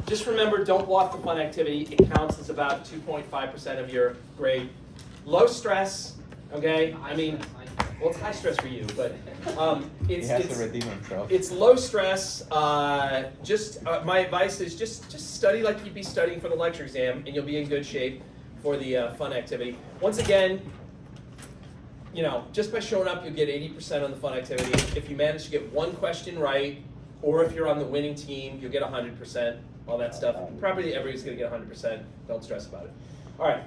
just remember, don't block the fun activity. It counts as about 2.5% of your grade. Low stress, okay? I mean, well, it's high stress for you, but he has to redeem himself. it's low stress. My advice is just study like you'd be studying for the lecture exam, and you'll be in good shape for the fun activity. Once again, you know, just by showing up, you'll get 80% on the fun activity. If you manage to get one question right, or if you're on the winning team, you'll get 100%, all that stuff. Probably everybody's going to get 100%. Don't stress about it. All right,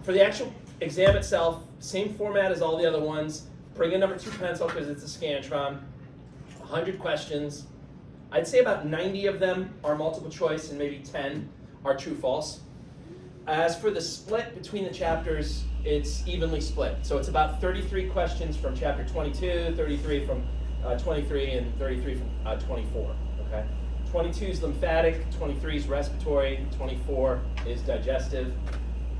for the actual exam itself, same format as all the other ones. Bring a number 2 pencil because it's a Scantron. 100 questions. I'd say about 90 of them are multiple choice and maybe 10 are true-false. As for the split between the chapters, it's evenly split. So it's about 33 questions from chapter 22, 33 from 23, and 33 from 24. Okay. 22 is lymphatic, 23 is respiratory, 24 is digestive.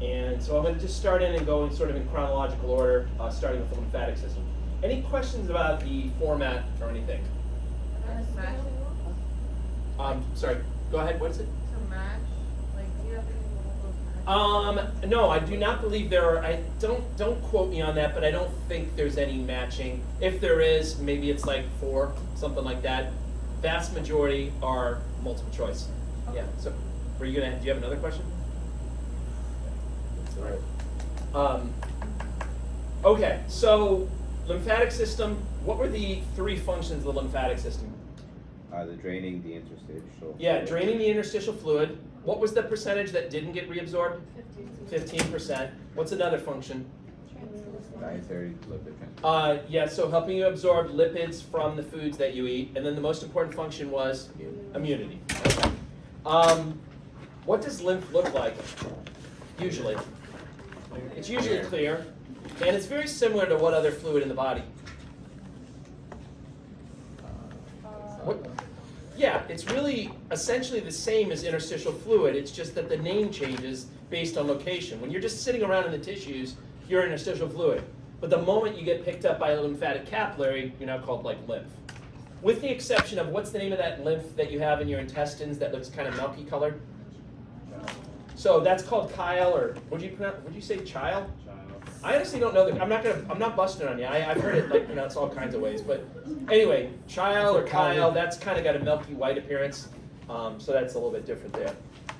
And so I'm going to just start in and go in sort of in chronological order, starting with the lymphatic system. Any questions about the format or anything? Sorry, go ahead, what is it? To match? Like, do you have any match? No, I do not believe there are. I don't quote me on that, but I don't think there's any matching. If there is, maybe it's like 4, something like that. Vast majority are multiple choice. Okay. Yeah. So, do you have another question? All right. Okay. So, lymphatic system. What were the 3 functions of the lymphatic system? The draining the interstitial. Yeah, draining the interstitial fluid. What was the percentage that didn't get reabsorbed? 15%. What's another function? Dietary lipid transport. Yeah, so helping you absorb lipids from the foods that you eat. And then the most important function was immunity. What does lymph look like, usually? It's usually clear. And it's very similar to what other fluid in the body? What? Yeah, it's really essentially the same as interstitial fluid. It's just that the name changes based on location. When you're just sitting around in the tissues, you're interstitial fluid. But the moment you get picked up by a lymphatic capillary, you're now called like lymph. With the exception of what's the name of that lymph that you have in your intestines that looks kind of milky colored? So that's called chyle, or would you say chyle? I honestly don't know. I'm not busting on you. I've heard it like pronounced all kinds of ways, but anyway, chyle or chyle, that's kind of got a milky white appearance, so that's a little bit different there.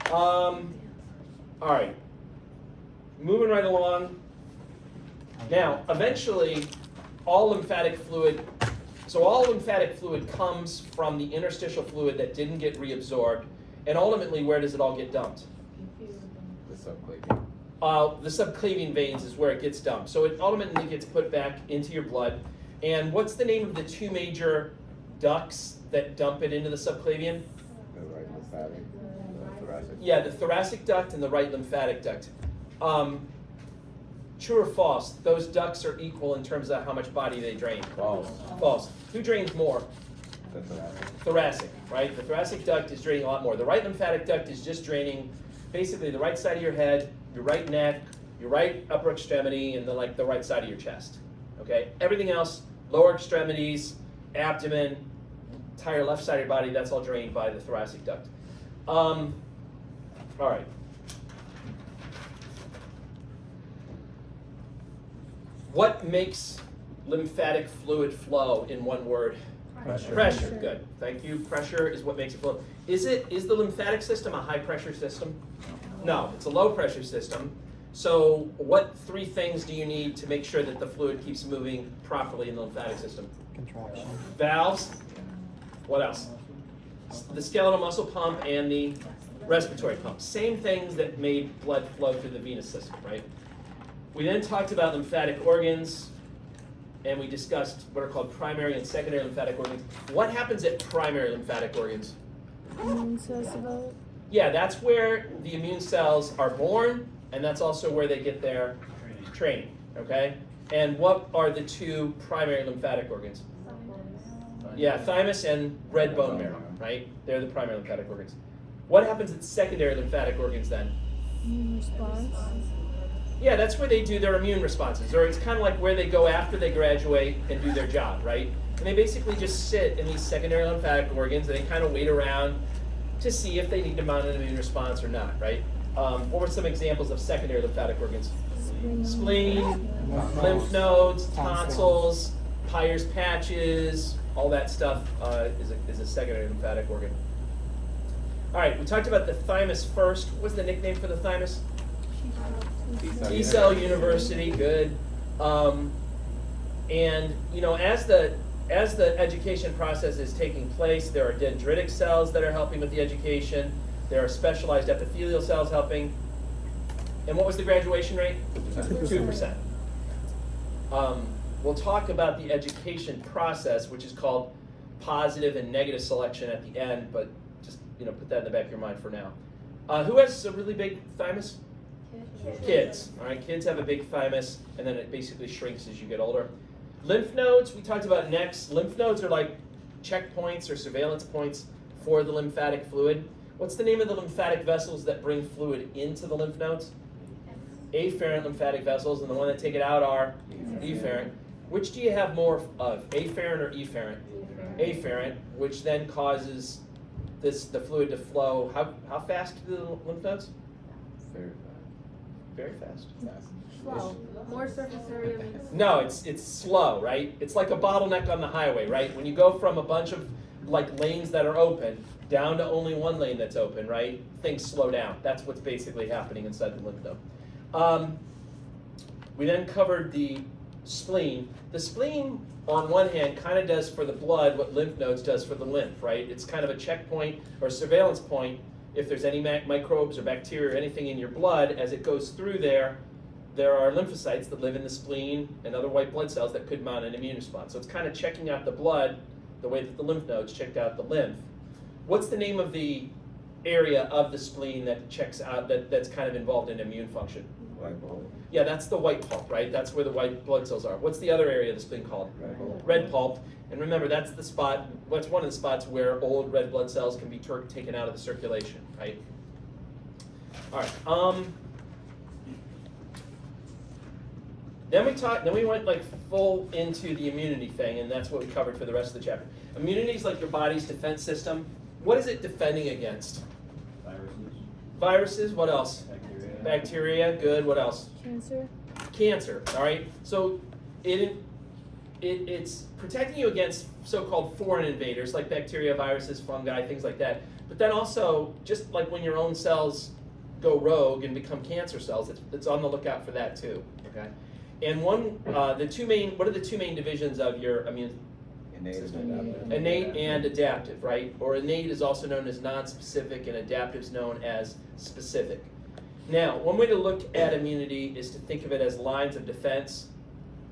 All right, moving right along. Now, eventually, all lymphatic fluid comes from the interstitial fluid that didn't get reabsorbed, and ultimately, where does it all get dumped? The subclavian. The subclavian veins is where it gets dumped. So it ultimately gets put back into your blood. And what's the name of the 2 major ducts that dump it into the subclavian? The right lymphatic. The thoracic. Yeah, the thoracic duct and the right lymphatic duct. True or false? Those ducts are equal in terms of how much body they drain. False. False. Who drains more? The thoracic. Thoracic, right? The thoracic duct is draining a lot more. The right lymphatic duct is just draining basically the right side of your head, your right neck, your right upper extremity, and the right side of your chest. Okay? Everything else, lower extremities, abdomen, entire left side of your body, that's all drained by the thoracic duct. All right. What makes lymphatic fluid flow in one word? Pressure. Pressure, good. Thank you. Pressure is what makes it flow. Is the lymphatic system a high pressure system? No, it's a low pressure system. So what 3 things do you need to make sure that the fluid keeps moving properly in the lymphatic system? Contraction. Valves. What else? The skeletal muscle pump and the respiratory pump. Same things that made blood flow through the venous system, right? We then talked about lymphatic organs, and we discussed what are called primary and secondary lymphatic organs. What happens at primary lymphatic organs? Immune cells develop. Yeah, that's where the immune cells are born, and that's also where they get their training, okay? And what are the 2 primary lymphatic organs? Yeah, thymus and red bone marrow, right? They're the primary lymphatic organs. What happens at secondary lymphatic organs then? Immune response. Yeah, that's where they do their immune responses, or it's kind of like where they go after they graduate and do their job, right? And they basically just sit in these secondary lymphatic organs, and they kind of wait around to see if they need to mount an immune response or not, right? What were some examples of secondary lymphatic organs? Spleen, lymph nodes, tonsils, Peyer's patches, all that stuff is a secondary lymphatic organ. All right, we talked about the thymus first. What's the nickname for the thymus? T-cell university, good. And you know, as the education process is taking place, there are dendritic cells that are helping with the education. There are specialized epithelial cells helping. And what was the graduation rate? 2%. We'll talk about the education process, which is called positive and negative selection at the end, but just put that in the back of your mind for now. Who has a really big thymus? Kids. All right, kids have a big thymus, and then it basically shrinks as you get older. Lymph nodes, we talked about next. Lymph nodes are like checkpoints or surveillance points for the lymphatic fluid. What's the name of the lymphatic vessels that bring fluid into the lymph nodes? Afferent lymphatic vessels, and the one that take it out are efferent. Which do you have more of, afferent or efferent? Afferent, which then causes the fluid to flow. How fast do the lymph nodes? Very Very fast. fast. Slow. More surface area means. No, it's slow, right? It's like a bottleneck on the highway, right? When you go from a bunch of like lanes that are open down to only one lane that's open, right? Things slow down. That's what's basically happening inside the lymph node. We then covered the spleen. The spleen, on one hand, kind of does for the blood what lymph nodes does for the lymph, right? It's kind of a checkpoint or surveillance point. If there's any microbes or bacteria or anything in your blood, as it goes through there are lymphocytes that live in the spleen and other white blood cells that could mount an immune response. So it's kind of checking out the blood the way that the lymph nodes checked out the lymph. What's the name of the area of the spleen that checks out, that's kind of involved in immune function? White bulb. Yeah, that's the white pulp, right? That's where the white blood cells are. What's the other area of the spleen called? Red bulb. Red pulp. And remember, that's one of the spots where old red blood cells can be taken out of the circulation, right? All right. Then we went like full into the immunity thing, and that's what we covered for the rest of the chapter. Immunity is like your body's defense system. What is it defending against? Viruses, what else? Bacteria, good, what else? Cancer. Cancer, all right? So it's protecting you against so-called foreign invaders like bacteria, viruses, fungi, things like that. But then also, just like when your own cells go rogue and become cancer cells, it's on the lookout for that too, okay? And what are the two main divisions of your immune Innate and system? adaptive. Innate and adaptive, right? Or innate is also known as non-specific, and adaptive is known as specific. Now, one way to look at immunity is to think of it as lines of defense.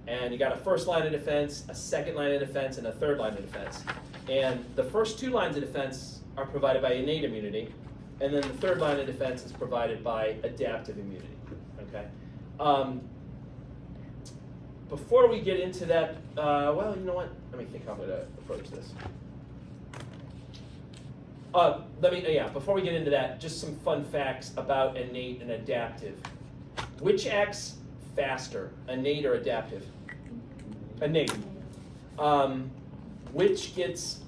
And you got a first line of defense, a second line of defense, and a third line of defense. And the first two lines of defense are provided by innate immunity, and then the third line of defense is provided by adaptive immunity, okay? Before we get into that, well, you know what? Let me think how I'm going to approach this. Before we get into that, just some fun facts about innate and adaptive. Which acts faster, innate or adaptive? Innate. Which gives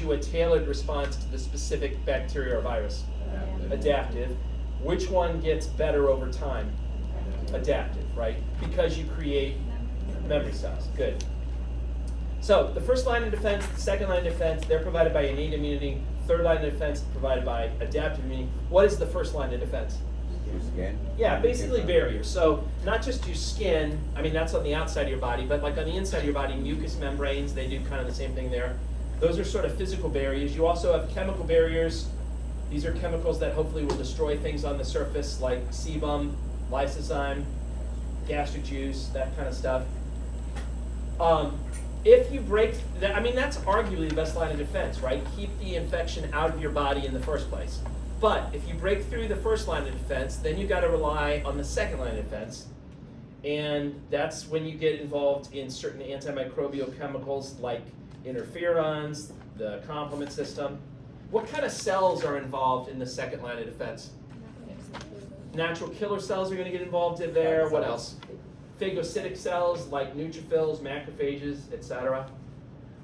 you a tailored response to the specific bacteria or virus? Adaptive. Which one gets better over time? Adaptive, right? Because you create memory cells. Good. So the first line of defense, the second line of defense, they're provided by innate immunity. Third line of defense provided by adaptive immunity. What is the first line of defense? Your skin. Yeah, basically barriers. So not just your skin, I mean that's on the outside of your body, but like on the inside of your body, mucous membranes, they do kind of the same thing there. Those are sort of physical barriers. You also have chemical barriers. These are chemicals that hopefully will destroy things on the surface like sebum, lysozyme, gastric juice, that kind of stuff. If you break, that's arguably the best line of defense, right? Keep the infection out of your body in the first place. But if you break through the first line of defense, then you've got to rely on the second line of defense. And that's when you get involved in certain antimicrobial chemicals like interferons, the complement system. What kind of cells are involved in the second line of defense? Natural killer cells are going to get involved in there. What else? Phagocytic cells like neutrophils, macrophages, etc.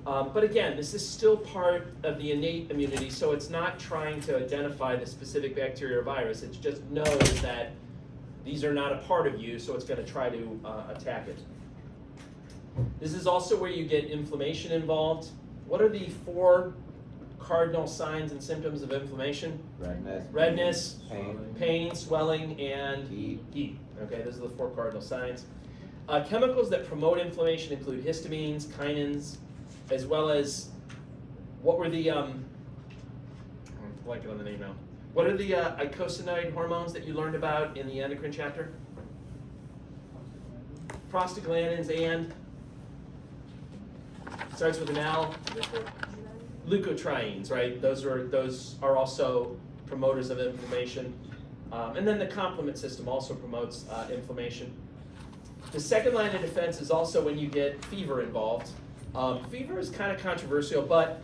But again, this is still part of the innate immunity, so it's not trying to identify the specific bacteria or virus. It just knows that these are not a part of you, so it's going to try to attack it. This is also where you get inflammation involved. What are the 4 cardinal signs and symptoms of inflammation? Redness. Redness, Pain. pain, swelling, and heat. Okay, those are the 4 cardinal signs. Chemicals that promote inflammation include histamines, kinins, as well as, what were the, I'm blanking on the name now. What are the icosanoid hormones that you learned about in the endocrine chapter? Prostaglandins and, starts with an L, leukotrienes, right? Those are also promoters of inflammation. And then the complement system also promotes inflammation. The second line of defense is also when you get fever involved. Fever is kind of controversial, but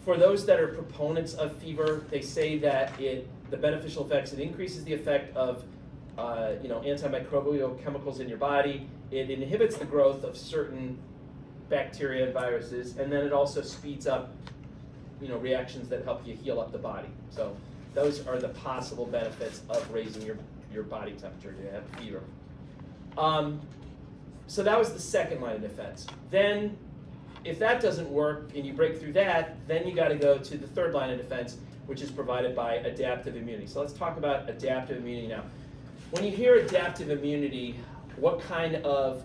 for those that are proponents of fever, they say that the beneficial effects, it increases the effect of antimicrobial chemicals in your body. It inhibits the growth of certain bacteria and viruses, and then it also speeds up reactions that help you heal up the body. So those are the possible benefits of raising your body temperature to have fever. So that was the second line of defense. Then, if that doesn't work and you break through that, then you got to go to the third line of defense, which is provided by adaptive immunity. So let's talk about adaptive immunity now. When you hear adaptive immunity, what kind of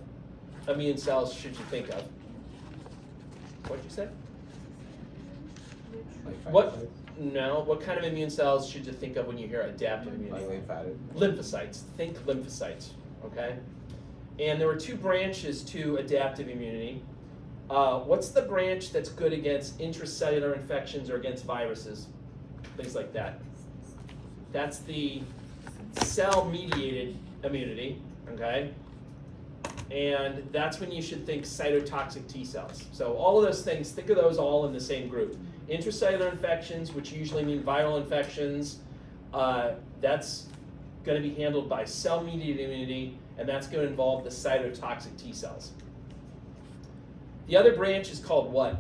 immune cells should you think of? What'd you say? What kind of immune cells should you think of when you hear adaptive immunity? Lymphocytes. Think lymphocytes, okay? And there were 2 branches to adaptive immunity. What's the branch that's good against intracellular infections or against viruses? Things like that. That's the cell-mediated immunity, okay? And that's when you should think cytotoxic T cells. So all of those things, think of those all in the same group. Intracellular infections, which usually mean viral infections, that's going to be handled by cell-mediated immunity, and that's going to involve the cytotoxic T cells. The other branch is called what?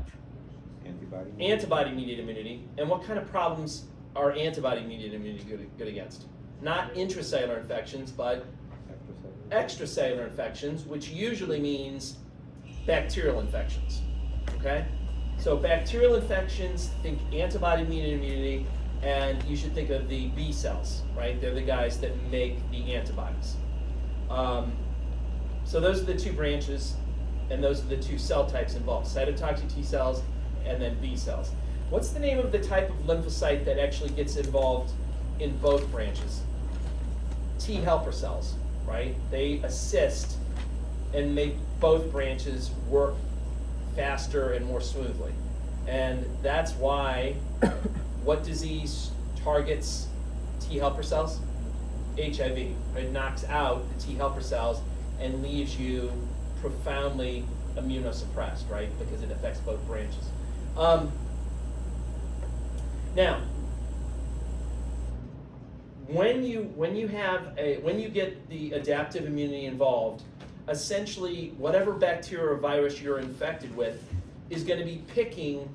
Antibody. Antibody-mediated immunity. And what kind of problems are antibody-mediated immunity good against? Not intracellular infections, but extracellular infections, which usually means bacterial infections, okay? So bacterial infections, think antibody-mediated immunity, and you should think of the B cells, right? They're the guys that make the antibodies. So those are the 2 branches, and those are the 2 cell types involved, cytotoxic T cells and then B cells. What's the name of the type of lymphocyte that actually gets involved in both branches? T helper cells, right? They assist and make both branches work faster and more smoothly. And that's why, what disease targets T helper cells? HIV. It knocks out the T helper cells and leaves you profoundly immunosuppressed, right? Because it affects both branches. Now, when you get the adaptive immunity involved, essentially whatever bacteria or virus you're infected with is going to be picking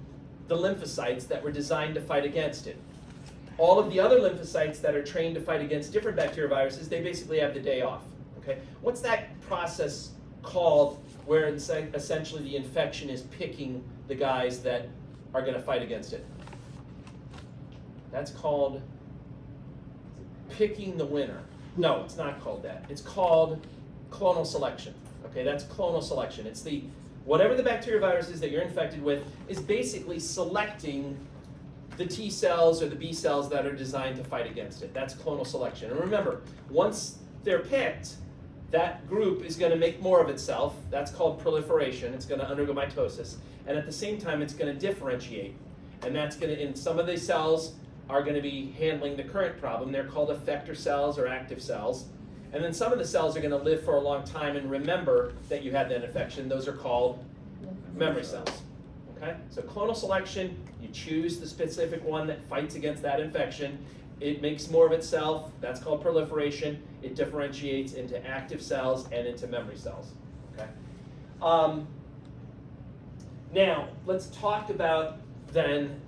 the lymphocytes that were designed to fight against it. All of the other lymphocytes that are trained to fight against different bacteria viruses, they basically have the day off. Okay? What's that process called where essentially the infection is picking the guys that are going to fight against it? That's called picking the winner. No, it's not called that. It's called clonal selection. Okay, that's clonal selection. It's whatever the bacteria viruses that you're infected with is basically selecting the T cells or the B cells that are designed to fight against it. That's clonal selection. And remember, once they're picked, that group is going to make more of itself. That's called proliferation. It's going to undergo mitosis. And at the same time, it's going to differentiate. And that's going to, and some of these cells are going to be handling the current problem. They're called effector cells or active cells. And then some of the cells are going to live for a long time and remember that you had that infection. Those are called memory cells. Okay? So clonal selection, you choose the specific one that fights against that infection. It makes more of itself. That's called proliferation. It differentiates into active cells and into memory cells. Okay? Now, let's talk about then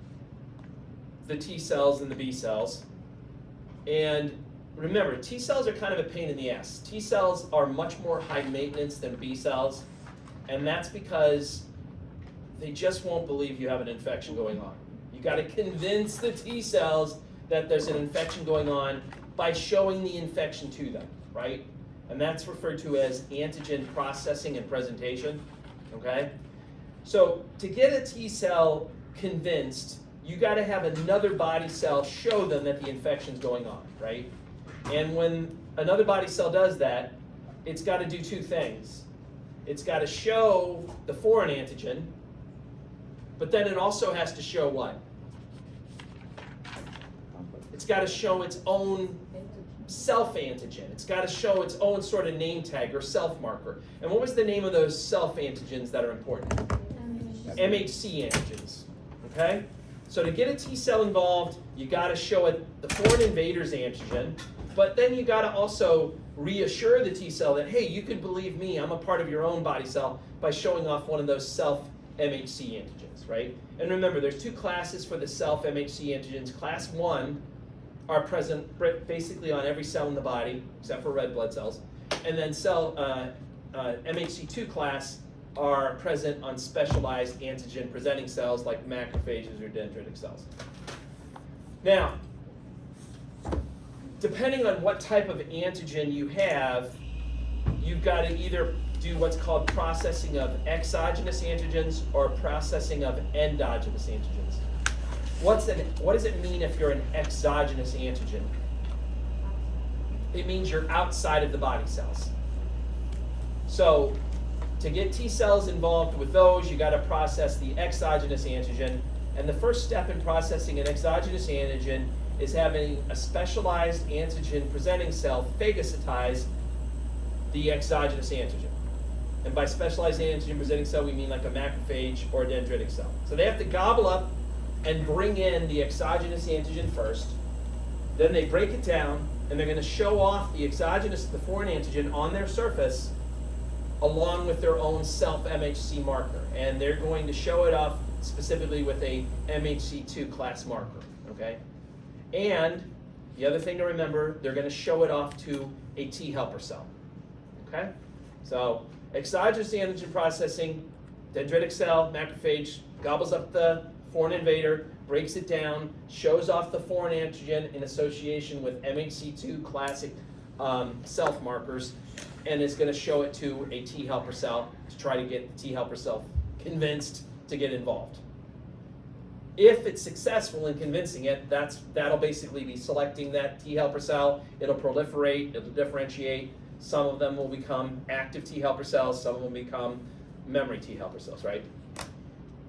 the T cells and the B cells. And remember, T cells are kind of a pain in the ass. T cells are much more high maintenance than B cells, and that's because they just won't believe you have an infection going on. You got to convince the T cells that there's an infection going on by showing the infection to them, right? And that's referred to as antigen processing and presentation, okay? So to get a T cell convinced, you got to have another body cell show them that the infection's going on, right? And when another body cell does that, it's got to do two things. It's got to show the foreign antigen, but then it also has to show what? It's got to show its own self-antigen. It's got to show its own sort of name tag or self-marker. And what was the name of those self-antigens that are important? MHC antigens, okay? So to get a T cell involved, you got to show it the foreign invader's antigen, but then you got to also reassure the T cell that, hey, you can believe me, I'm a part of your own body cell by showing off one of those self-MHC antigens, right? And remember, there's two classes for the self-MHC antigens. Class 1 are present basically on every cell in the body, except for red blood cells. And then MHC2 class are present on specialized antigen-presenting cells like macrophages or dendritic cells. Now, depending on what type of antigen you have, you've got to either do what's called processing of exogenous antigens or processing of endogenous antigens. What does it mean if you're an exogenous antigen? It means you're outside of the body cells. So to get T cells involved with those, you got to process the exogenous antigen. And the first step in processing an exogenous antigen is having a specialized antigen presenting cell phagocytize the exogenous antigen. And by specialized antigen presenting cell, we mean like a macrophage or a dendritic cell. So they have to gobble up and bring in the exogenous antigen first. Then they break it down, and they're going to show off the exogenous, the foreign antigen on their surface along with their own self-MHC marker. And they're going to show it off specifically with a MHC2 class marker, okay? And the other thing to remember, they're going to show it off to a T helper cell, okay? So exogenous antigen processing, dendritic cell, macrophage, gobbles up the foreign invader, breaks it down, shows off the foreign antigen in association with MHC2 classic self markers, and is going to show it to a T helper cell to try to get the T helper cell convinced to get involved. If it's successful in convincing it, that'll basically be selecting that T helper cell. It'll proliferate, it'll differentiate. Some of them will become active T helper cells, some of them will become memory T helper cells, right?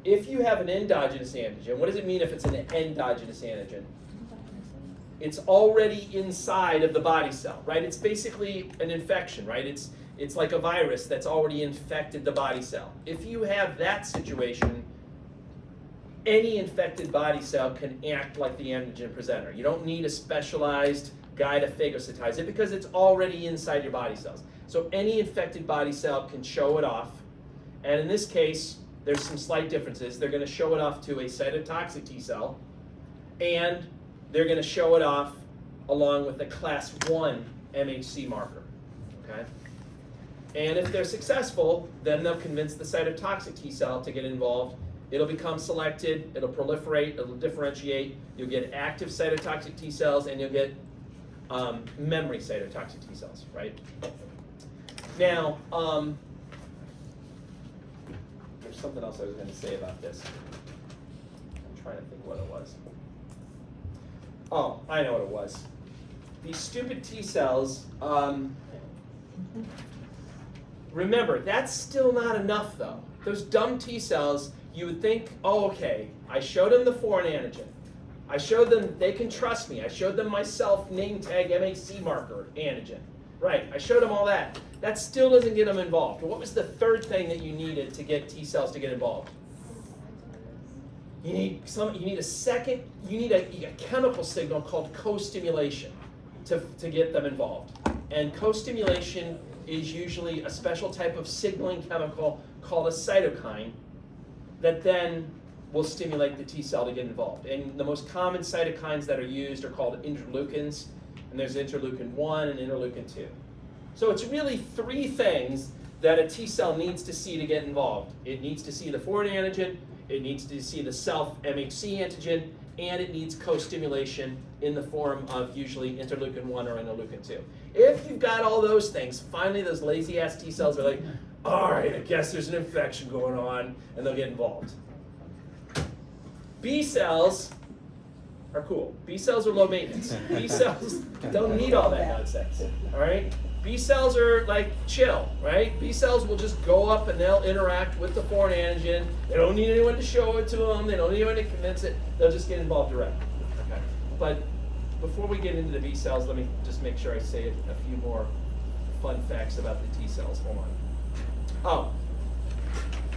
If you have an endogenous antigen, what does it mean if it's an endogenous antigen? It's already inside of the body cell, right? It's basically an infection, right? It's like a virus that's already infected the body cell. If you have that situation, any infected body cell can act like the antigen presenter. You don't need a specialized guy to phagocytize it because it's already inside your body cells. So any infected body cell can show it off. And in this case, there's some slight differences. They're going to show it off to a cytotoxic T cell, and they're going to show it off along with a class 1 MHC marker, okay? And if they're successful, then they'll convince the cytotoxic T cell to get involved. It'll become selected, it'll proliferate, it'll differentiate. You'll get active cytotoxic T cells, and you'll get memory cytotoxic T cells, right? Now, there's something else I was going to say about this. I'm trying to think what it was. Oh, I know what it was. These stupid T cells, remember, that's still not enough though. Those dumb T cells, you would think, oh, okay, I showed them the foreign antigen. I showed them they can trust me. I showed them my self name tag MHC marker antigen. Right, I showed them all that. That still doesn't get them involved. What was the third thing that you needed to get T cells to get involved? You need a chemical signal called co-stimulation to get them involved. And co-stimulation is usually a special type of signaling chemical called a cytokine. that then will stimulate the T cell to get involved. And the most common cytokines that are used are called interleukins, and there's interleukin 1 and interleukin 2. So it's really three things that a T cell needs to see to get involved. It needs to see the foreign antigen, it needs to see the self-MHC antigen, and it needs co-stimulation in the form of usually interleukin 1 or interleukin 2. If you've got all those things, finally those lazy-ass T cells are like, all right, I guess there's an infection going on, and they'll get involved. B cells are cool. B cells are low maintenance. B cells don't need all that nonsense, all right? B cells are like chill, right? B cells will just go up and they'll interact with the foreign antigen. They don't need anyone to show it to them. They don't need anyone to convince it. They'll just get involved directly. Okay. But before we get into the B cells, let me just make sure I say a few more fun facts about the T cells. Hold on. Oh,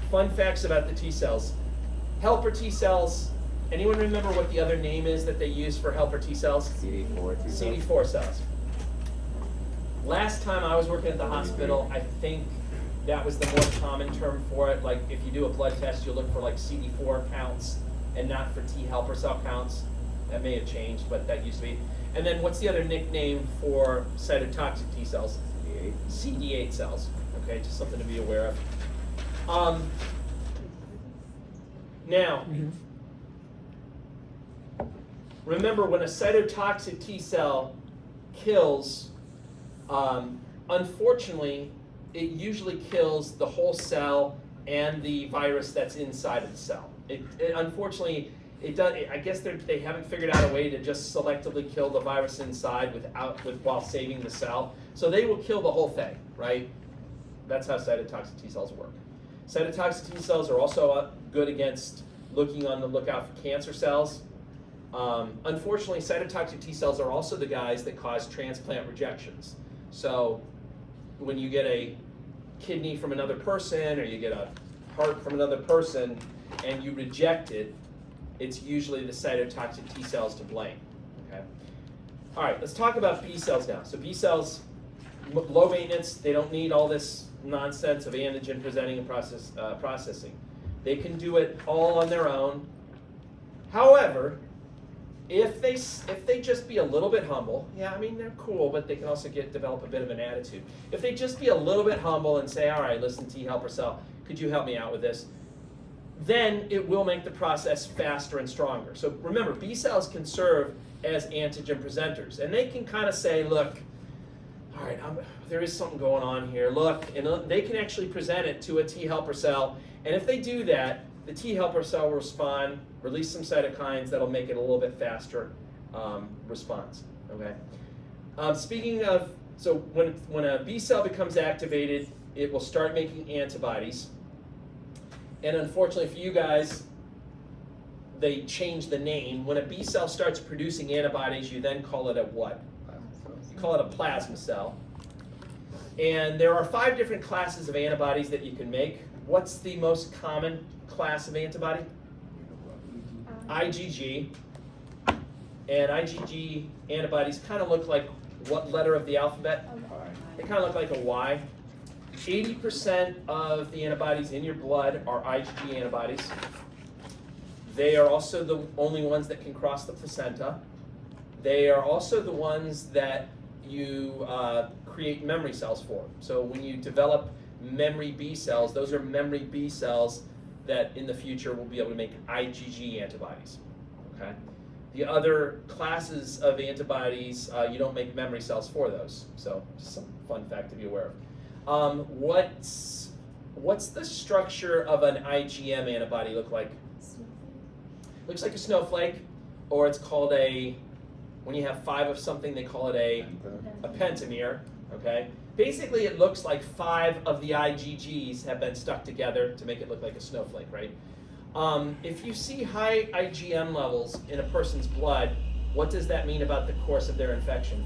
fun facts about the T cells. Helper T cells. Anyone remember what the other name is that they use for helper T cells? CD4 T cells. CD4 cells. Last time I was working at the hospital, I think that was the more common term for it. Like if you do a blood test, you'll look for like CD4 counts and not for T helper cell counts. That may have changed, but that used to be. And then what's the other nickname for cytotoxic T cells? CD8. CD8 cells. Okay, just something to be aware of. Now, remember when a cytotoxic T cell kills, unfortunately, it usually kills the whole cell and the virus that's inside of the cell. Unfortunately, it does. I guess they haven't figured out a way to just selectively kill the virus inside while saving the cell. So they will kill the whole thing, right? That's how cytotoxic T cells work. Cytotoxic T cells are also good against looking on the lookout for cancer cells. Unfortunately, cytotoxic T cells are also the guys that cause transplant rejections. So when you get a kidney from another person or you get a heart from another person and you reject it, it's usually the cytotoxic T cells to blame. Okay. All right, let's talk about B cells now. So B cells, low maintenance, they don't need all this nonsense of antigen presenting and processing. They can do it all on their own. However, if they just be a little bit humble, yeah, I mean, they're cool, but they can also develop a bit of an attitude. If they just be a little bit humble and say, all right, listen, T helper cell, could you help me out with this? Then it will make the process faster and stronger. So remember, B cells can serve as antigen presenters, and they can kind of say, look, all right, there is something going on here. Look, and they can actually present it to a T helper cell, and if they do that, the T helper cell will respond, release some cytokines that'll make it a little bit faster response. Okay. Speaking of, so when a B cell becomes activated, it will start making antibodies. And unfortunately for you guys, they change the name. When a B cell starts producing antibodies, you then call it a what? You call it a plasma cell. And there are 5 different classes of antibodies that you can make. What's the most common class of antibody? IgG. And IgG antibodies kind of look like what letter of the alphabet? They kind of look like a Y. 80% of the antibodies in your blood are IgG antibodies. They are also the only ones that can cross the placenta. They are also the ones that you create memory cells for. So when you develop memory B cells, those are memory B cells that in the future will be able to make IgG antibodies. Okay. The other classes of antibodies, you don't make memory cells for those. So just some fun fact to be aware of. What's the structure of an IgM antibody look like? Looks like a snowflake, or it's called when you have 5 of something, they call it a pentamer. Okay. Basically, it looks like 5 of the IgGs have been stuck together to make it look like a snowflake, right? If you see high IgM levels in a person's blood, what does that mean about the course of their infection?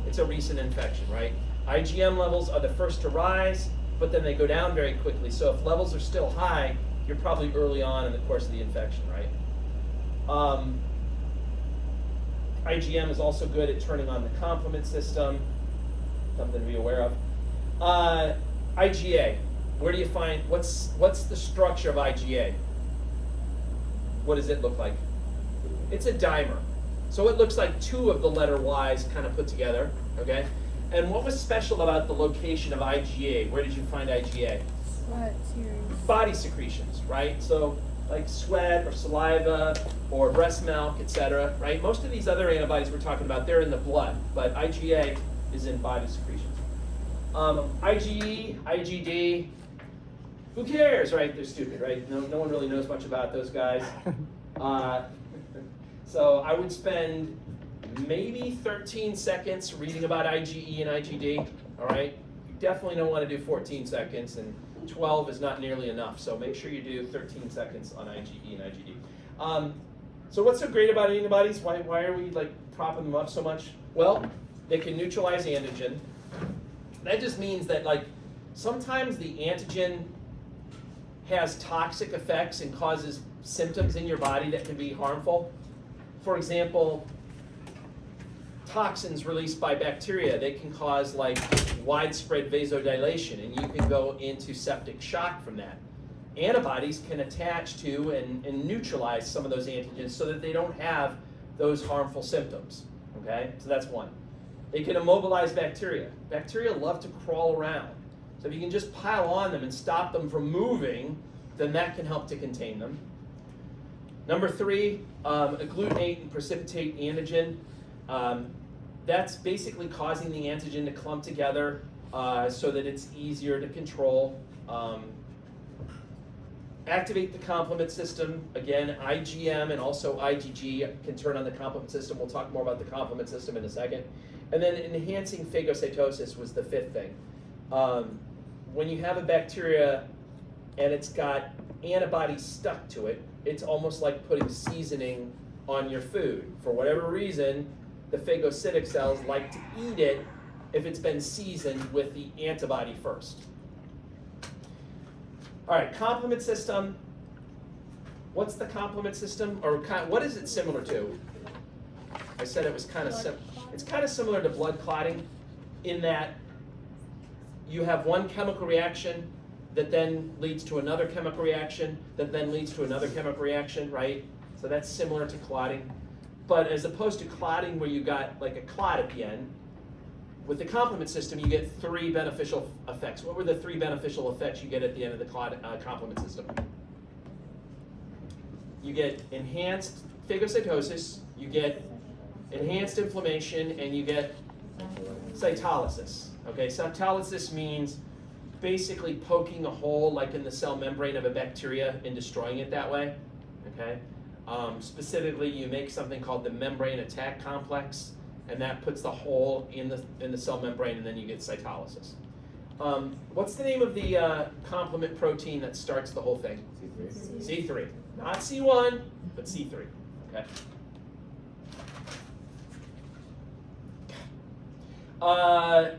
It's a recent infection, right? IgM levels are the first to rise, but then they go down very quickly. So if levels are still high, you're probably early on in the course of the infection, right? IgM is also good at turning on the complement system, something to be aware of. IgA, where do you find, what's the structure of IgA? what does it look like? It's a dimer. So it looks like two of the letter Y's kind of put together, okay? And what was special about the location of IgA? Where did you find IgA? Sweat, tears. Body secretions, right? So like sweat or saliva or breast milk, etc., right? Most of these other antibodies we're talking about, they're in the blood, but IgA is in body secretions. IgE, IgD, who cares, right? They're stupid, right? No one really knows much about those guys. So I would spend maybe 13 seconds reading about IgE and IgD, all right? You definitely don't want to do 14 seconds, and 12 is not nearly enough, so make sure you do 13 seconds on IgE and IgD. So what's so great about antibodies? Why are we like propping them up so much? Well, they can neutralize antigen. That just means that like sometimes the antigen has toxic effects and causes symptoms in your body that can be harmful. For example, toxins released by bacteria, they can cause like widespread vasodilation, and you can go into septic shock from that. Antibodies can attach to and neutralize some of those antigens so that they don't have those harmful symptoms, okay? So that's one. They can immobilize bacteria. Bacteria love to crawl around. So if you can just pile on them and stop them from moving, then that can help to contain them. Number 3, agglutinate and precipitate antigen. That's basically causing the antigen to clump together so that it's easier to control. Activate the complement system. Again, IgM and also IgG can turn on the complement system. We'll talk more about the complement system in a second. And then enhancing phagocytosis was the 5th thing. When you have a bacteria and it's got antibodies stuck to it, it's almost like putting seasoning on your food. For whatever reason, the phagocytic cells like to eat it if it's been seasoned with the antibody first. All right, complement system. What's the complement system, or what is it similar to? I said it was kind of it's kind of similar to blood clotting in that you have one chemical reaction that then leads to another chemical reaction that then leads to another chemical reaction, right? So that's similar to clotting. But as opposed to clotting where you got like a clot at the end, with the complement system you get 3 beneficial effects. What were the 3 beneficial effects you get at the end of the complement system? You get enhanced phagocytosis, you get enhanced inflammation, and you get cytolysis. Okay, cytolysis means basically poking a hole like in the cell membrane of a bacteria and destroying it that way. Okay, specifically you make something called the membrane attack complex, and that puts the hole in the cell membrane, and then you get cytolysis. What's the name of the complement protein that starts the whole thing? C3. C3. Not C1, but C3. Okay. All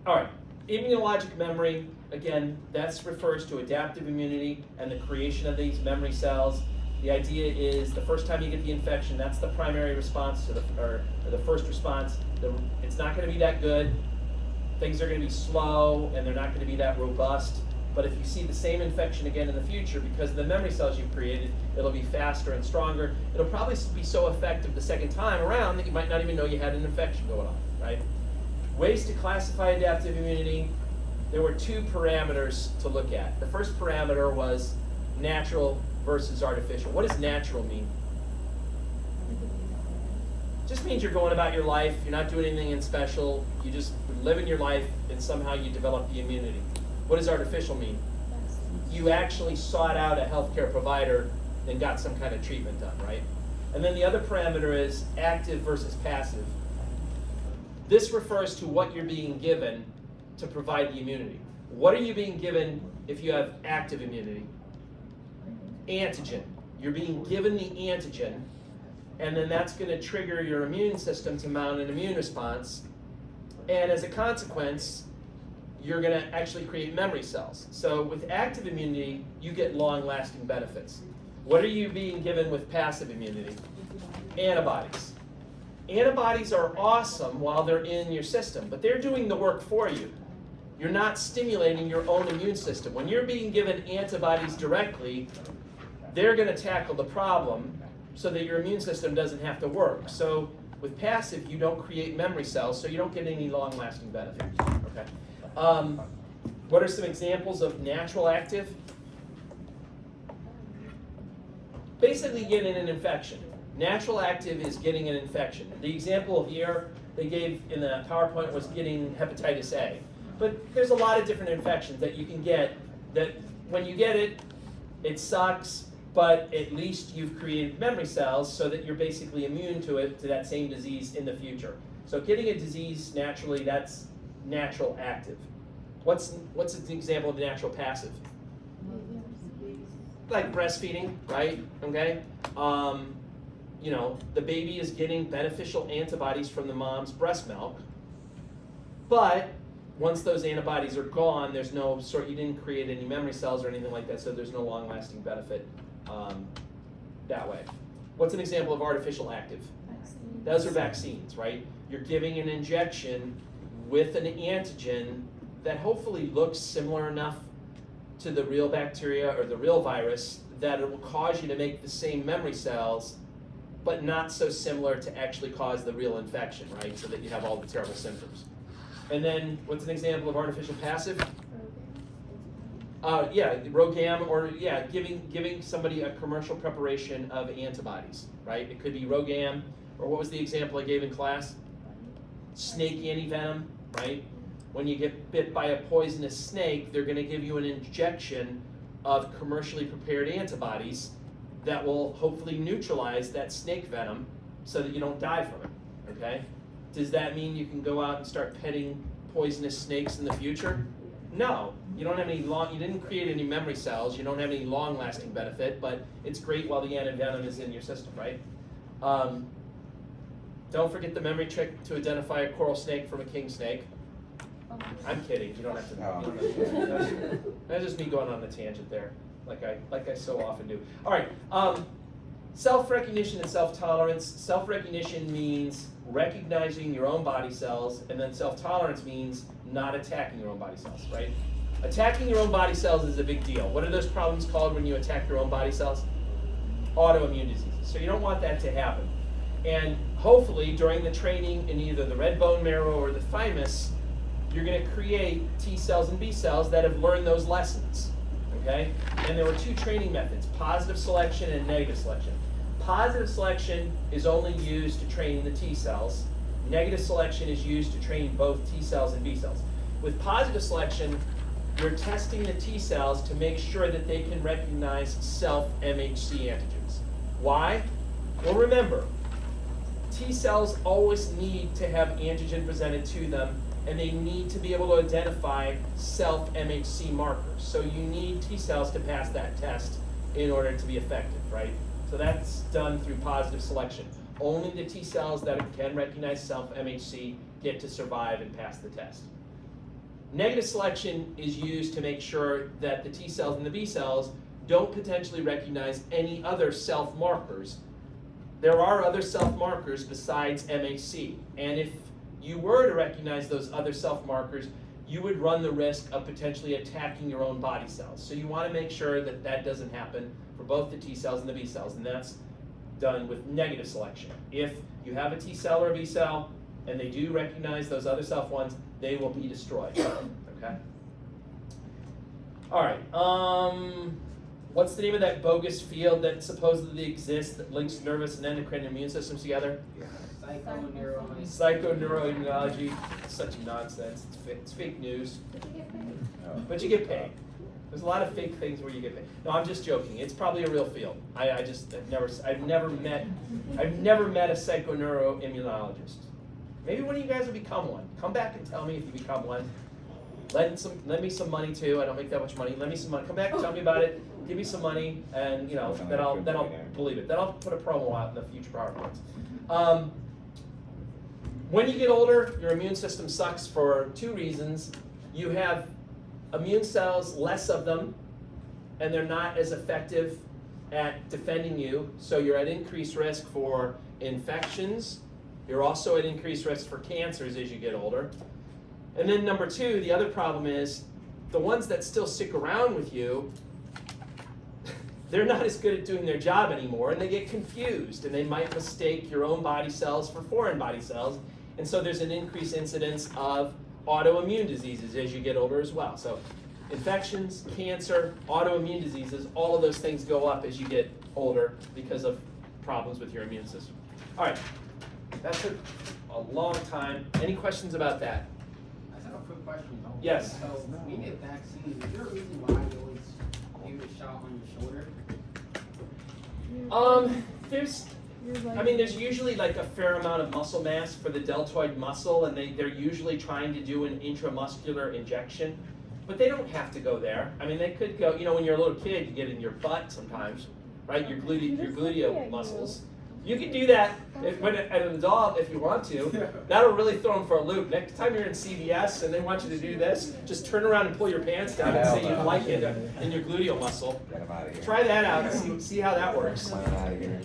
right. Immunologic memory, again, that refers to adaptive immunity and the creation of these memory cells. The idea is the first time you get the infection, that's the primary response to or the first response. It's not going to be that good. Things are going to be slow, and they're not going to be that robust. But if you see the same infection again in the future, because of the memory cells you've created, it'll be faster and stronger. It'll probably be so effective the second time around that you might not even know you had an infection going on, right? Ways to classify adaptive immunity. There were 2 parameters to look at. The first parameter was natural versus artificial. What does natural mean? Just means you're going about your life, you're not doing anything special, you just living your life, and somehow you develop the immunity. What does artificial mean? You actually sought out a healthcare provider and got some kind of treatment done, right? And then the other parameter is active versus passive. This refers to what you're being given to provide the immunity. What are you being given if you have active immunity? Antigen. You're being given the antigen, and then that's going to trigger your immune system to mount an immune response. And as a consequence, you're going to actually create memory cells. So with active immunity, you get long-lasting benefits. What are you being given with passive immunity? Antibodies. Antibodies are awesome while they're in your system, but they're doing the work for you. You're not stimulating your own immune system. When you're being given antibodies directly, they're going to tackle the problem so that your immune system doesn't have to work. So with passive, you don't create memory cells, so you don't get any long-lasting benefits. Okay. What are some examples of natural active? Basically getting an infection. Natural active is getting an infection. The example here they gave in the PowerPoint was getting hepatitis A. But there's a lot of different infections that you can get that when you get it, it sucks, but at least you've created memory cells so that you're basically immune to it, to that same disease in the future. So getting a disease naturally, that's natural active. What's an example of natural passive? Like breastfeeding, right? Okay. You know, the baby is getting beneficial antibodies from the mom's breast milk, but once those antibodies are gone, there's no you didn't create any memory cells or anything like that, so there's no long-lasting benefit that way. What's an example of artificial active? Vaccines. Those are vaccines, right? You're giving an injection with an antigen that hopefully looks similar enough to the real bacteria or the real virus that it will cause you to make the same memory cells, but not so similar to actually cause the real infection, right? So that you have all the terrible symptoms. And then, what's an example of artificial passive? RhoGAM, or giving somebody a commercial preparation of antibodies, right? It could be RhoGAM, or what was the example I gave in class? Snake antivenom, right? When you get bit by a poisonous snake, they're going to give you an injection of commercially prepared antibodies that will hopefully neutralize that snake venom so that you don't die from it, okay? Does that mean you can go out and start petting poisonous snakes in the future? No, you don't have any you didn't create any memory cells, you don't have any long-lasting benefit, but it's great while the antivenom is in your system, right? Don't forget the memory trick to identify a coral snake from a king snake. I'm kidding, you don't have to. No. That's just me going on a tangent there, like I so often do. All right, self-recognition and self-tolerance. Self-recognition means recognizing your own body cells, and then self-tolerance means not attacking your own body cells, right? Attacking your own body cells is a big deal. What are those problems called when you attack your own body cells? Autoimmune diseases. So you don't want that to happen. And hopefully during the training in either the red bone marrow or the thymus, you're going to create T cells and B cells that have learned those lessons, okay? And there were two training methods, positive selection and negative selection. Positive selection is only used to train the T cells. Negative selection is used to train both T cells and B cells. With positive selection, you're testing the T cells to make sure that they can recognize self-MHC antigens. Why? Well, remember, T cells always need to have antigen presented to them, and they need to be able to identify self-MHC markers. So you need T cells to pass that test in order to be effective, right? So that's done through positive selection. Only the T cells that can recognize self-MHC get to survive and pass the test. Negative selection is used to make sure that the T cells and the B cells don't potentially recognize any other self-markers. There are other self-markers besides MHC, and if you were to recognize those other self-markers, you would run the risk of potentially attacking your own body cells. So you want to make sure that that doesn't happen for both the T cells and the B cells, and that's done with negative selection. If you have a T cell or a B cell, and they do recognize those other self ones, they will be destroyed, okay? All right, what's the name of that bogus field that supposedly exists that links nervous and endocrine and immune systems together? Psychoneuroimmunology. It's such nonsense. It's fake news. But you get paid. There's a lot of fake things where you get paid. No, I'm just joking. It's probably a real field. I've never met a psychoneuroimmunologist. Maybe one of you guys will become one. Come back and tell me if you become one. Lend me some money too. I don't make that much money. Lend me some money. Come back and tell me about it. Give me some money, and then I'll believe it. Then I'll put a promo out in the future PowerPoints. When you get older, your immune system sucks for two reasons. You have immune cells, less of them, and they're not as effective at defending you, so you're at increased risk for infections. You're also at increased risk for cancers as you get older. And then number two, the other problem is the ones that still stick around with you, they're not as good at doing their job anymore, and they get confused, and they might mistake your own body cells for foreign body cells, and so there's an increased incidence of autoimmune diseases as you get older as well. So infections, cancer, autoimmune diseases, all of those things go up as you get older because of problems with your immune system. All right, that took a long time. Any questions about that? I just have a quick question though. Yes. So when you get vaccines, is there a reason why you always give a shot on your shoulder? There's usually like a fair amount of muscle mass for the deltoid muscle, and they're usually trying to do an intramuscular injection, but they don't have to go there. I mean, they could go, when you're a little kid, you get it in your butt sometimes, right? Your gluteal muscles. You can do that when an adult if you want to. That'll really throw them for a loop. Next time you're in CVS and they want you to do this, just turn around and pull your pants down and say you like it in your gluteal muscle. Get him out of here. Try that out and see how that works. Get him out of here.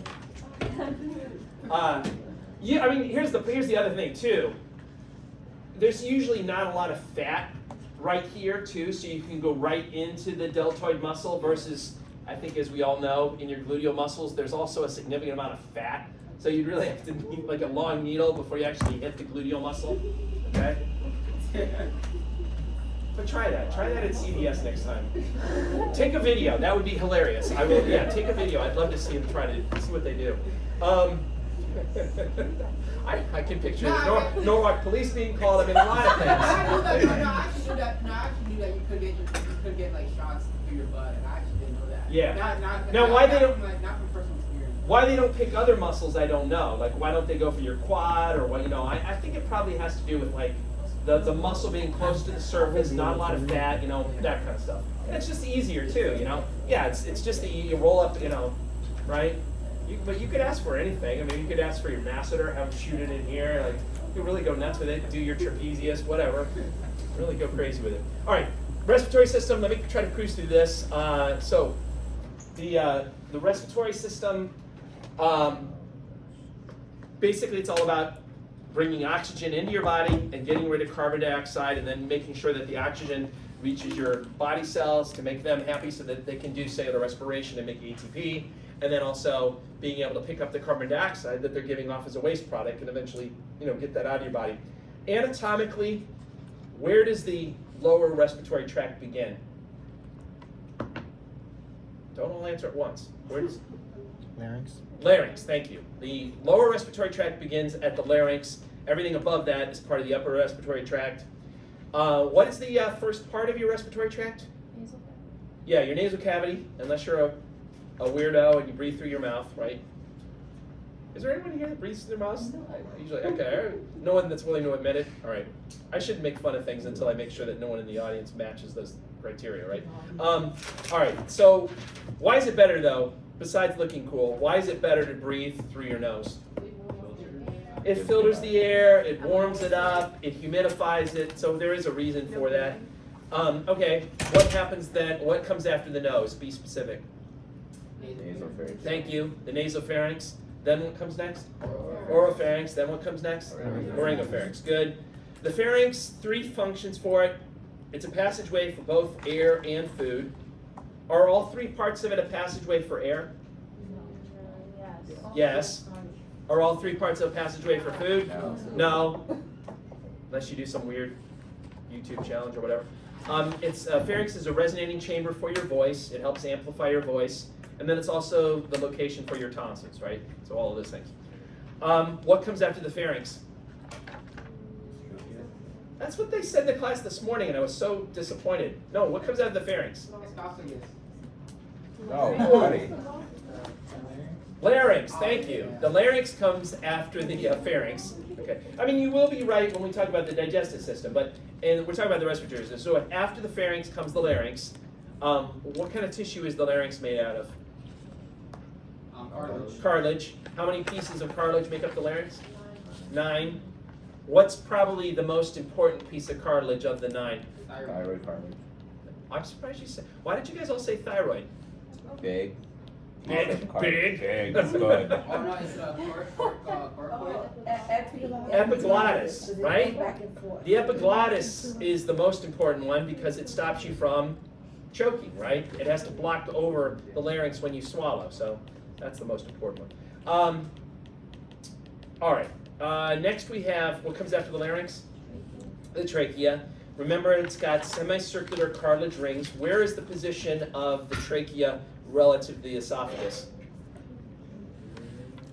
Here's the other thing too. There's usually not a lot of fat right here too, so you can go right into the deltoid muscle versus, I think as we all know, in your gluteal muscles, there's also a significant amount of fat. So you'd really have to need like a long needle before you actually hit the gluteal muscle, okay? But try that at CVS next time. Take a video, that would be hilarious. Take a video. I'd love to see them try to see what they do. I can picture Norwalk police being called. I mean, a lot of things. I actually knew that you could get like shots through your butt, and I actually didn't know that. Yeah. Not from personal experience. Why they don't pick other muscles, I don't know. Like, why don't they go for your quad or what? I think it probably has to do with like the muscle being close to the surface, not a lot of fat, that kind of stuff. And it's just easier too, Yeah, it's just that you roll up, right? But you could ask for anything. I mean, you could ask for your masseter, have them shoot it in here. Like, you can really go nuts with it. Do your trapezius, whatever. Really go crazy with it. All right, respiratory system. Let me try to cruise through this. So, the respiratory system. Basically, it's all about bringing oxygen into your body and getting rid of carbon dioxide, and then making sure that the oxygen reaches your body cells to make them happy, so that they can do cellular respiration and make ATP. And then also being able to pick up the carbon dioxide that they're giving off as a waste product and eventually, get that out of your body. Anatomically, where does the lower respiratory tract begin? Don't all answer at once. Where does? Larynx. Larynx, thank you. The lower respiratory tract begins at the larynx. Everything above that is part of the upper respiratory tract. What is the first part of your respiratory tract? Nasal cavity. Yeah, your nasal cavity, unless you're a weirdo and you breathe through your mouth, right? Is there anyone here that breathes through their mouth? Usually, okay. No one that's willing to admit it? All right. I shouldn't make fun of things until I make sure that no one in the audience matches those criteria, right? All right, so why is it better though, besides looking cool, why is it better to breathe through your nose? It filters the air, it warms it up, it humidifies it, so there is a reason for that. Okay, what happens then, what comes after the nose? Be specific. Nasopharynx. Thank you. The nasopharynx. Then what comes next? Oropharynx. Then what comes next? Oryngopharynx. Good. The pharynx, 3 functions for it. It's a passageway for both air and food. Are all 3 parts of it a passageway for air? Yes. Are all 3 parts of a passageway for food? No. Unless you do some weird YouTube challenge or whatever. Pharynx is a resonating chamber for your voice. It helps amplify your voice. And then it's also the location for your tonsils, right? So all of those things. What comes after the pharynx? That's what they said in the class this morning, and I was so disappointed. No, what comes after the pharynx? No, buddy. Larynx, thank you. The larynx comes after the pharynx. Okay. I mean, you will be right when we talk about the digestive system, and we're talking about the respiratory system. So after the pharynx comes the larynx. What kind of tissue is the larynx made out of? Cartilage. Cartilage. How many pieces of cartilage make up the larynx? 9. What's probably the most important piece of cartilage of the 9? Thyroid cartilage. I'm surprised you said. Why did you guys all say thyroid? Big. Big. Big. That's good. Oh no, it's corticoid. Epiglottis, right? The epiglottis is the most important one because it stops you from choking, right? It has to block over the larynx when you swallow, so that's the most important one. All right, next we have, what comes after the larynx? The trachea. Remember, it's got semicircular cartilage rings. Where is the position of the trachea relative to the esophagus?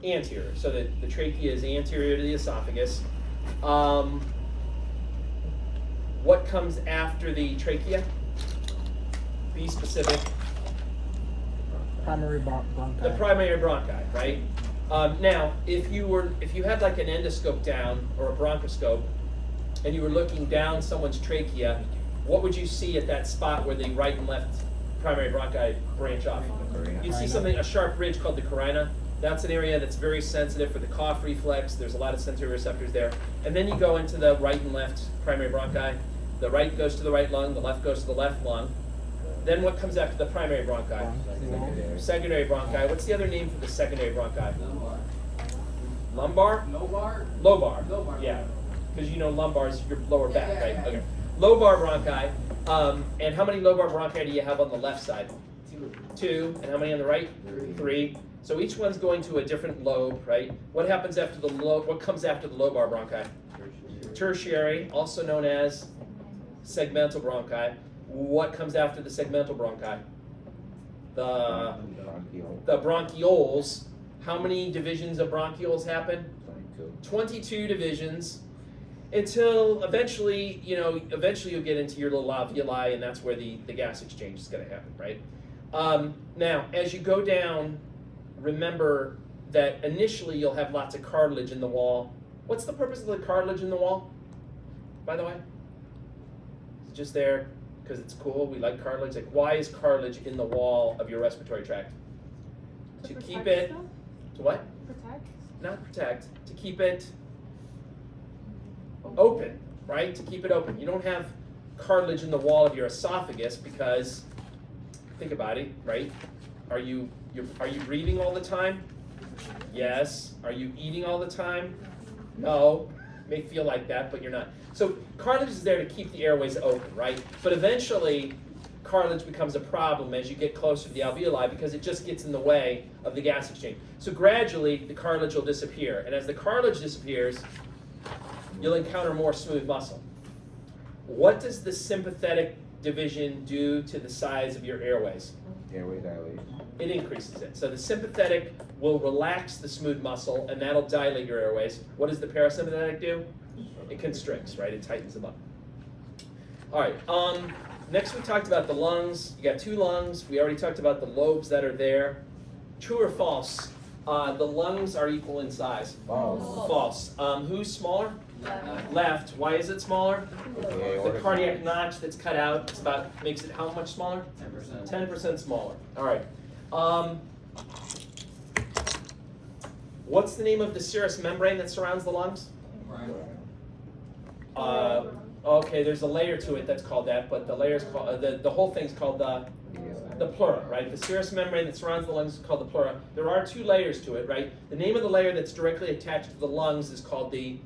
Anterior. So the trachea is anterior to the esophagus. What comes after the trachea? Be specific. Primary bronchi. The primary bronchi, right? Now, if you had like an endoscope down or a bronchoscope, and you were looking down someone's trachea, what would you see at that spot where the right and left primary bronchi branch off? You'd see something, a sharp ridge called the carina. That's an area that's very sensitive for the cough reflex. There's a lot of sensory receptors there. And then you go into the right and left primary bronchi. The right goes to the right lung, the left goes to the left lung. Then what comes after the primary bronchi? Secondary bronchi. What's the other name for the secondary bronchi? Lumbar? Lobar? Lobar. Lobar. Yeah, because you know lumbar is your lower back, right? Okay. Lobar bronchi. And how many lobar bronchi do you have on the left side? Two. And how many on the right? Three. So each one's going to a different lobe, right? What happens after the what comes after the lobar bronchi? Tertiary, also known as segmental bronchi. What comes after the segmental bronchi? The bronchioles. How many divisions of bronchioles happen? 22 divisions, until eventually you'll get into your little alveoli, and that's where the gas exchange is going to happen, right? Now, as you go down, remember that initially you'll have lots of cartilage in the wall. What's the purpose of the cartilage in the wall, by the way? It's just there because it's cool. We like cartilage. Like, why is cartilage in the wall of your respiratory tract? To keep it. To what? Protect? Not protect. To keep it open, right? To keep it open. You don't have cartilage in the wall of your esophagus because, think about it, right? Are you breathing all the time? Yes. Are you eating all the time? No. May feel like that, but you're not. So cartilage is there to keep the airways open, right? But eventually, cartilage becomes a problem as you get closer to the alveoli because it just gets in the way of the gas exchange. So gradually, the cartilage will disappear. And as the cartilage disappears, you'll encounter more smooth muscle. What does the sympathetic division do to the size of your airways? Airway dilation. It increases it. So the sympathetic will relax the smooth muscle, and that'll dilate your airways. What does the parasympathetic do? It constricts, right? It tightens them up. All right. Next, we talked about the lungs. You got two lungs. We already talked about the lobes that are there. True or false? The lungs are equal in size. False. False. Who's smaller? Left. Left. Why is it smaller? The The aortic cardiac notch that's cut out makes it how much smaller? 10%. 10% smaller. All right. What's the name of the serous membrane that surrounds the lungs? Okay, there's a layer to it that's called that, but the layer's called the whole thing's called the pleura, right? The serous membrane that surrounds the lungs is called the pleura. There are two layers to it, right? The name of the layer that's directly attached to the lungs is called the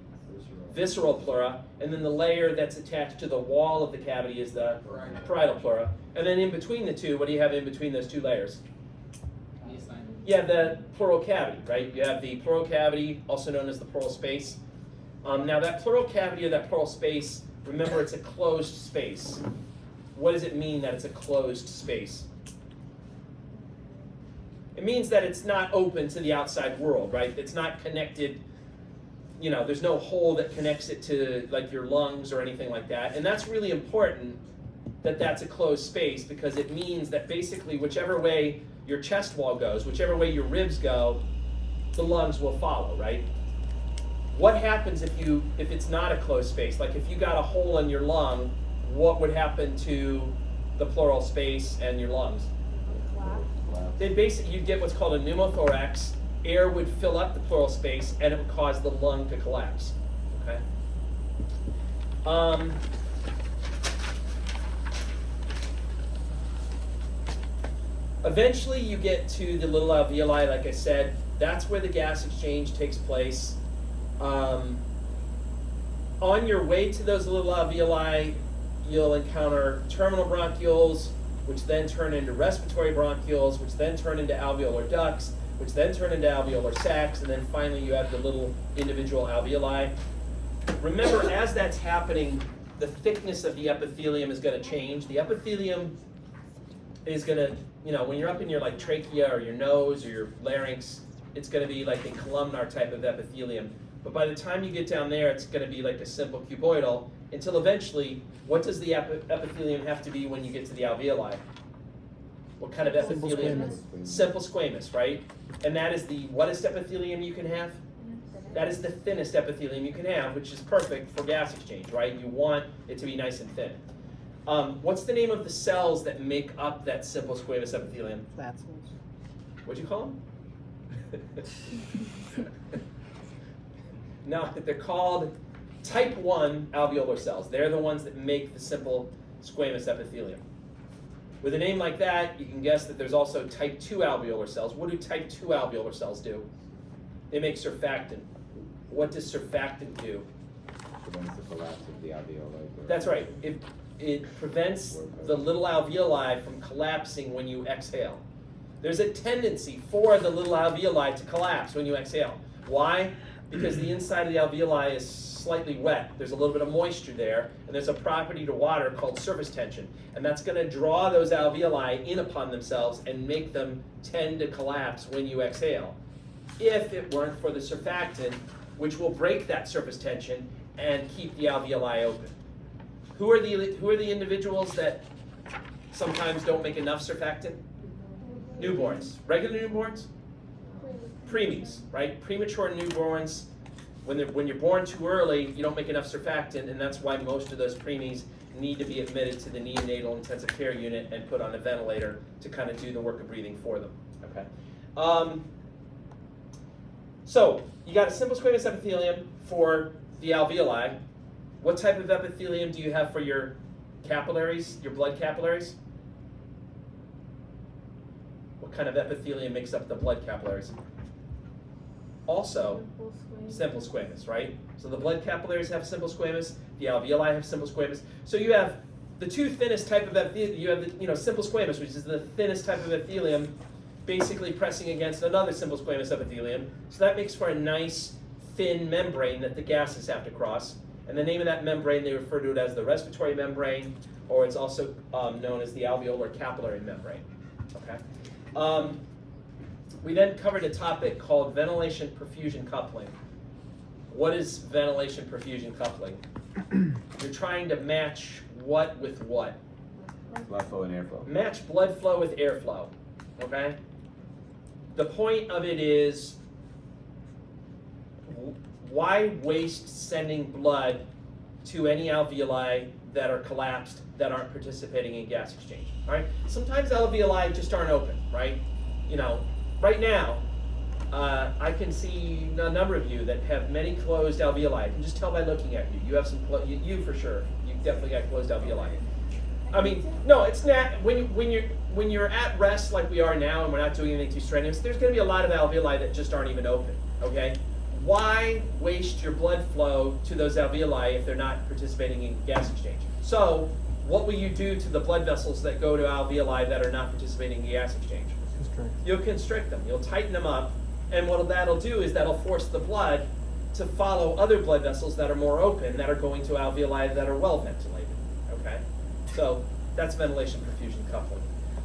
visceral pleura, and then the layer that's attached to the wall of the cavity is the parietal pleura. And then in between the two, what do you have in between those two layers? You have the pleural cavity, right? You have the pleural cavity, also known as the pleural space. Now that pleural cavity or that pleural space, remember it's a closed space. What does it mean that it's a closed space? It means that it's not open to the outside world, right? It's not connected, there's no hole that connects it to like your lungs or anything like that. And that's really important that that's a closed space because it means that basically whichever way your chest wall goes, whichever way your ribs go, the lungs will follow, right? What happens if it's not a closed space? Like if you got a hole in your lung, what would happen to the pleural space and your lungs? You'd get what's called a pneumothorax. Air would fill up the pleural space and it would cause the lung to collapse. Okay. Eventually you get to the little alveoli, like I said. That's where the gas exchange takes place. On your way to those little alveoli, you'll encounter terminal bronchioles, which then turn into respiratory bronchioles, which then turn into alveolar ducts, which then turn into alveolar sacs, and then finally you have the little individual alveoli. Remember, as that's happening, the thickness of the epithelium is going to change. The epithelium is going to, when you're up in your like trachea or your nose or your larynx, it's going to be like a columnar type of epithelium. But by the time you get down there, it's going to be like a simple cuboidal, until eventually, what does the epithelium have to be when you get to the alveoli? What kind of epithelium? Simple squamous, right? And that is the wettest epithelium you can have. That is the thinnest epithelium you can have, which is perfect for gas exchange, right? You want it to be nice and thin. What's the name of the cells that make up that simple squamous epithelium? Flat cells. What'd you call them? No, they're called type 1 alveolar cells. They're the ones that make the simple squamous epithelium. With a name like that, you can guess that there's also type 2 alveolar cells. What do type 2 alveolar cells do? They make surfactant. What does surfactant do? Prevents the collapse of the alveoli. That's right. It prevents the little alveoli from collapsing when you exhale. There's a tendency for the little alveoli to collapse when you exhale. Why? Because the inside of the alveoli is slightly wet. There's a little bit of moisture there, and there's a property to water called surface tension. And that's going to draw those alveoli in upon themselves and make them tend to collapse when you exhale. If it weren't for the surfactant, which will break that surface tension and keep the alveoli open. Who are the individuals that sometimes don't make enough surfactant? Newborns. Regular newborns? Preemies, right? Premature newborns, when you're born too early, you don't make enough surfactant, and that's why most of those preemies need to be admitted to the neonatal intensive care unit and put on a ventilator to kind of do the work of breathing for them. Okay. So you got a simple squamous epithelium for the alveoli. What type of epithelium do you have for your capillaries, your blood capillaries? What kind of epithelium makes up the blood capillaries? Also, simple squamous, right? So the blood capillaries have simple squamous, the alveoli have simple squamous. So you have the two thinnest type of epithelium. You have the simple squamous, which is the thinnest type of epithelium, basically pressing against another simple squamous epithelium. So that makes for a nice thin membrane that the gases have to cross. And the name of that membrane, they refer to it as the respiratory membrane, or it's also known as the alveolar capillary membrane. Okay. We then covered a topic called ventilation perfusion coupling. What is ventilation perfusion coupling? You're trying to match what with what? Blood flow and airflow. Match blood flow with airflow. Okay? The point of it is, why waste sending blood to any alveoli that are collapsed, that aren't participating in gas exchange? All right? Sometimes alveoli just aren't open, right? Right now, I can see a number of you that have many closed alveoli. I can just tell by looking at you. You have some, you for sure. You definitely got closed alveoli. I mean, no, it's not. When you're at rest like we are now, and we're not doing anything too strenuous, there's going to be a lot of alveoli that just aren't even open. Okay. Why waste your blood flow to those alveoli if they're not participating in gas exchange? So, what will you do to the blood vessels that go to alveoli that are not participating in gas exchange? You'll constrict them. You'll tighten them up, and what that'll do is that'll force the blood to follow other blood vessels that are more open, that are going to alveoli that are well ventilated. Okay, so that's ventilation perfusion coupling.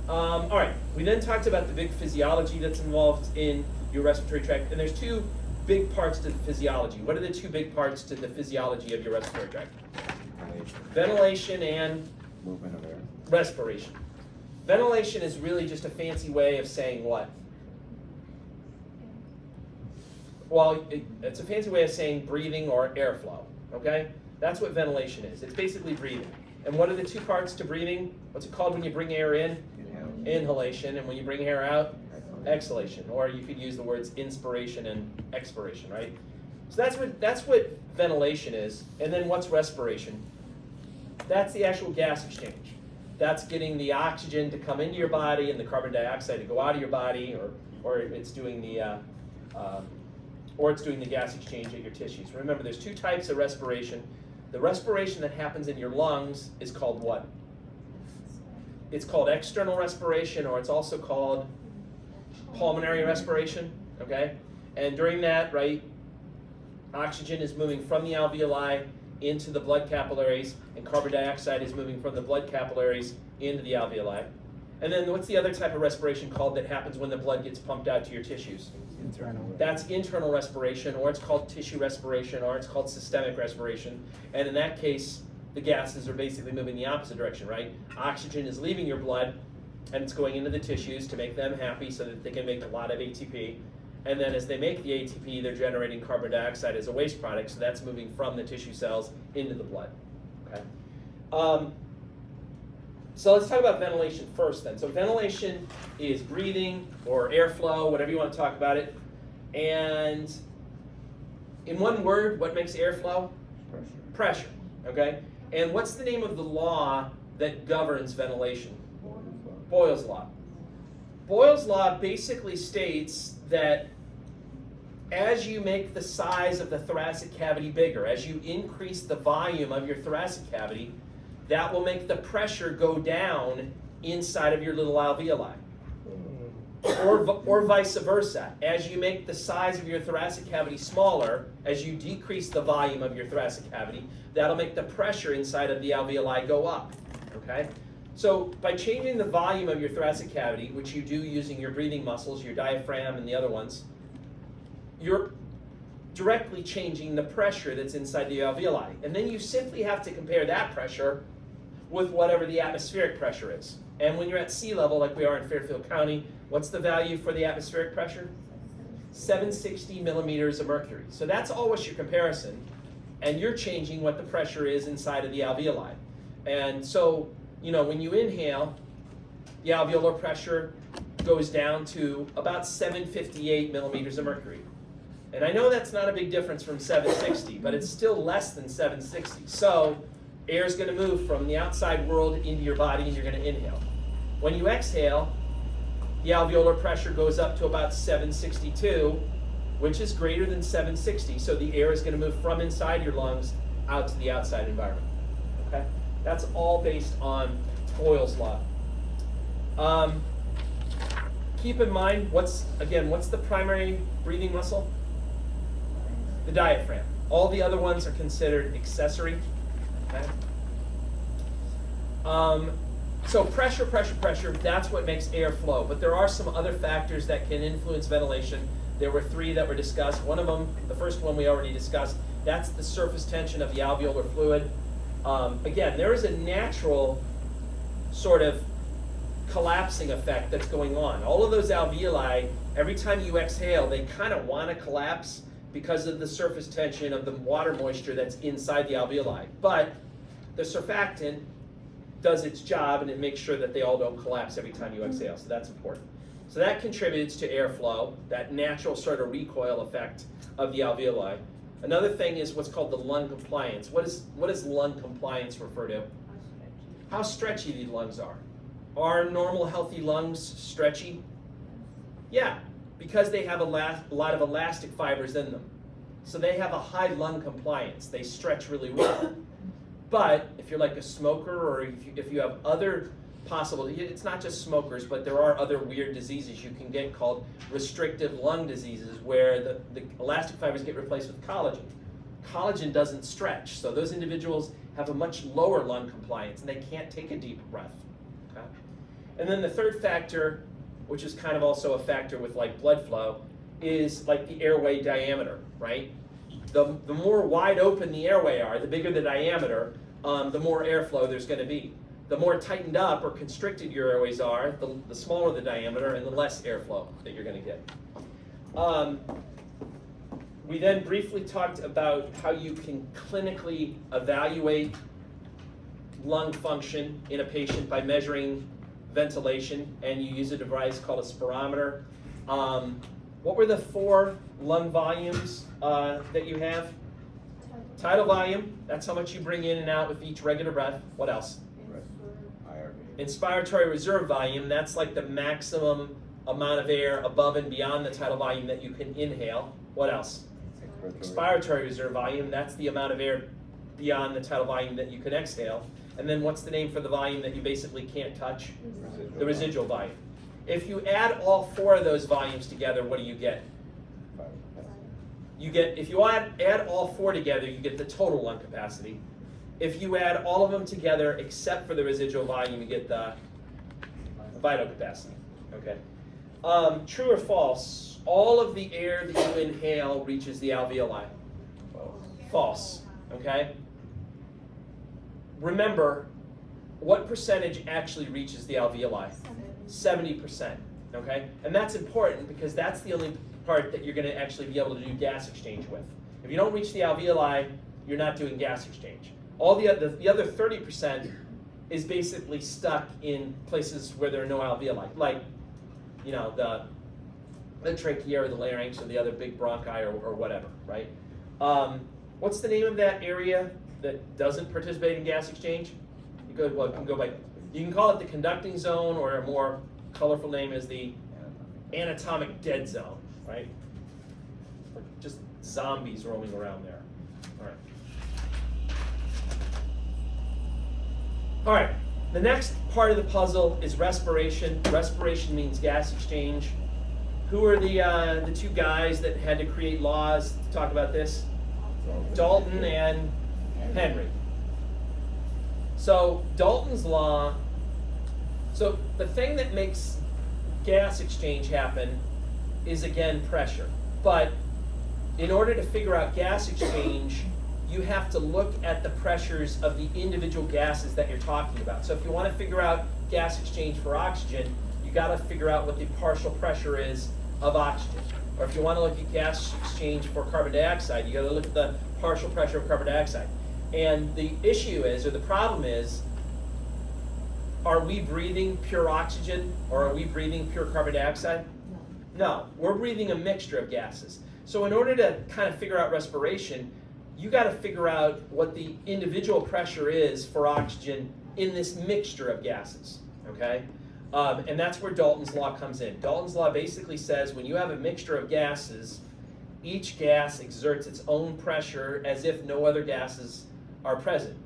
All right, we then talked about the big physiology that's involved in your respiratory tract, and there's two big parts to the physiology. What are the two big parts to the physiology of your respiratory tract? Ventilation and Movement of air. respiration. Ventilation is really just a fancy way of saying what? Well, it's a fancy way of saying breathing or airflow, okay? That's what ventilation is. It's basically breathing. And what are the two parts to breathing? What's it called when you bring air in? Inhale. Inhalation. And when you bring air out? Exhalation. Or you could use the words inspiration and expiration, right? So that's what ventilation is. And then what's respiration? That's the actual gas exchange. That's getting the oxygen to come into your body and the carbon dioxide to go out of your body, or it's doing the gas exchange at your tissues. Remember, there's two types of respiration. The respiration that happens in your lungs is called what? it's called external respiration, or it's also called pulmonary respiration, okay? And during that, right, oxygen is moving from the alveoli into the blood capillaries, and carbon dioxide is moving from the blood capillaries into the alveoli. And then what's the other type of respiration called that happens when the blood gets pumped out to your tissues? Internal. That's internal respiration, or it's called tissue respiration, or it's called systemic respiration. And in that case, the gases are basically moving the opposite direction, right? Oxygen is leaving your blood, and it's going into the tissues to make them happy so that they can make a lot of ATP. And then as they make the ATP, they're generating carbon dioxide as a waste product, so that's moving from the tissue cells into the blood, okay? So let's talk about ventilation first then. So ventilation is breathing or airflow, whatever you want to talk about it. And in one word, what makes airflow? Pressure. Pressure, okay? And what's the name of the law that governs ventilation? Boyle's law. Boyle's law basically states that as you make the size of the thoracic cavity bigger, as you increase the volume of your thoracic cavity, that will make the pressure go down inside of your little alveoli. Or vice versa. As you make the size of your thoracic cavity smaller, as you decrease the volume of your thoracic cavity, that'll make the pressure inside of the alveoli go up, okay? So by changing the volume of your thoracic cavity, which you do using your breathing muscles, your diaphragm and the other ones, you're directly changing the pressure that's inside the alveoli. And then you simply have to compare that pressure with whatever the atmospheric pressure is. And when you're at sea level, like we are in Fairfield County, what's the value for the atmospheric pressure? 760 millimeters of mercury. So that's always your comparison. And you're changing what the pressure is inside of the alveoli. And so, you know, when you inhale, the alveolar pressure goes down to about 758 millimeters of mercury. And I know that's not a big difference from 760, but it's still less than 760. So air is going to move from the outside world into your body, and you're going to inhale. When you exhale, the alveolar pressure goes up to about 762, which is greater than 760. So the air is going to move from inside your lungs out to the outside environment. Okay? That's all based on Boyle's law. Keep in mind, what's the primary breathing muscle? The diaphragm. All the other ones are considered accessory. Okay? So pressure, that's what makes air flow. But there are some other factors that can influence ventilation. There were 3 that were discussed. One of them, the first one we already discussed, that's the surface tension of the alveolar fluid. Again, there is a natural sort of collapsing effect that's going on. All of those alveoli, every time you exhale, they kind of want to collapse because of the surface tension of the water moisture that's inside the alveoli. But the surfactant does its job, and it makes sure that they all don't collapse every time you exhale, so that's important. So that contributes to airflow, that natural sort of recoil effect of the alveoli. Another thing is what's called the lung compliance. What does lung compliance refer to? How stretchy the lungs are. Are normal healthy lungs stretchy? Yeah, because they have a lot of elastic fibers in them. So they have a high lung compliance. They stretch really well. But if you're like a smoker, or if you have other possible, it's not just smokers, but there are other weird diseases you can get called restrictive lung diseases, where the elastic fibers get replaced with collagen. Collagen doesn't stretch, so those individuals have a much lower lung compliance, and they can't take a deep breath. Okay? And then the third factor, which is kind of also a factor with like blood flow, is like the airway diameter, right? The more wide open the airway are, the bigger the diameter, the more airflow there's going to be. The more tightened up or constricted your airways are, the smaller the diameter and the less airflow that you're going to get. We then briefly talked about how you can clinically evaluate lung function in a patient by measuring ventilation, and you use a device called a spirometer. What were the 4 lung volumes that you have? Tidal volume, that's how much you bring in and out with each regular breath. What else? IRV. Inspiratory reserve volume, that's like the maximum amount of air above and beyond the tidal volume that you can inhale. What else? Expiratory reserve volume, that's the amount of air beyond the tidal volume that you can exhale. And then what's the name for the volume that you basically can't touch? The residual volume. If you add all 4 of those volumes together, what do you get? You get, if you add all 4 together, you get the total lung capacity. If you add all of them together except for the residual volume, you get the vital capacity. Okay. True or false? All of the air that you inhale reaches the alveoli. False. Okay. Remember, what percentage actually reaches the alveoli? 70%. Okay, and that's important because that's the only part that you're going to actually be able to do gas exchange with. If you don't reach the alveoli, you're not doing gas exchange. All the other 30% is basically stuck in places where there are no alveoli, like, you know, the trachea or the larynx or the other big bronchi or whatever, right? What's the name of that area that doesn't participate in gas exchange? You can go by. You can call it the conducting zone, or a more colorful name is the anatomic dead zone, right? Or just zombies roaming around there. All right. All right, the next part of the puzzle is respiration. Respiration means gas exchange. Who are the 2 guys that had to create laws to talk about this? Dalton and Henry. So Dalton's law, so the thing that makes gas exchange happen is, again, pressure. But in order to figure out gas exchange, you have to look at the pressures of the individual gases that you're talking about. So if you want to figure out gas exchange for oxygen, you got to figure out what the partial pressure is of oxygen. Or if you want to look at gas exchange for carbon dioxide, you got to look at the partial pressure of carbon dioxide. And the issue is, or the problem is, are we breathing pure oxygen or are we breathing pure carbon dioxide? No, we're breathing a mixture of gases. So in order to kind of figure out respiration, you got to figure out what the individual pressure is for oxygen in this mixture of gases, okay? And that's where Dalton's law comes in. Dalton's law basically says when you have a mixture of gases, each gas exerts its own pressure as if no other gases are present.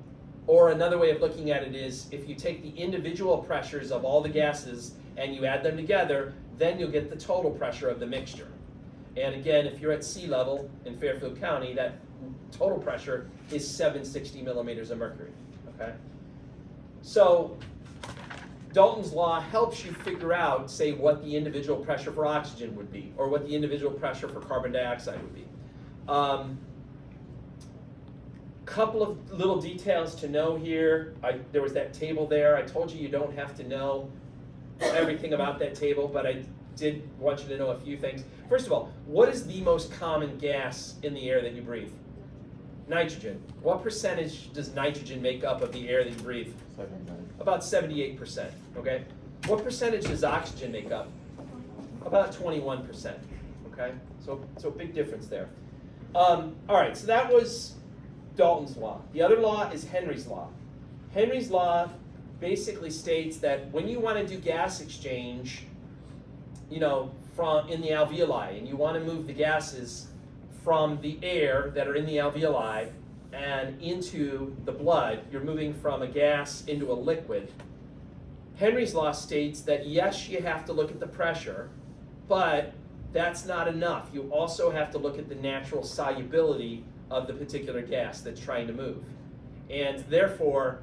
Or another way of looking at it is, if you take the individual pressures of all the gases and you add them together, then you'll get the total pressure of the mixture. And again, if you're at sea level in Fairfield County, that total pressure is 760 millimeters of mercury, okay? So Dalton's law helps you figure out, say, what the individual pressure for oxygen would be, or what the individual pressure for carbon dioxide would be. Couple of little details to know here. There was that table there. I told you don't have to know everything about that table, but I did want you to know a few things. First of all, what is the most common gas in the air that you breathe? Nitrogen. What percentage does nitrogen make up of the air that you breathe? About 78%, okay? What percentage does oxygen make up? About 21%, okay? So big difference there. All right, so that was Dalton's law. The other law is Henry's law. Henry's law basically states that when you want to do gas exchange, you know, from in the alveoli, and you want to move the gases from the air that are in the alveoli and into the blood, you're moving from a gas into a liquid. Henry's law states that yes, you have to look at the pressure, but that's not enough. You also have to look at the natural solubility of the particular gas that's trying to move. And therefore,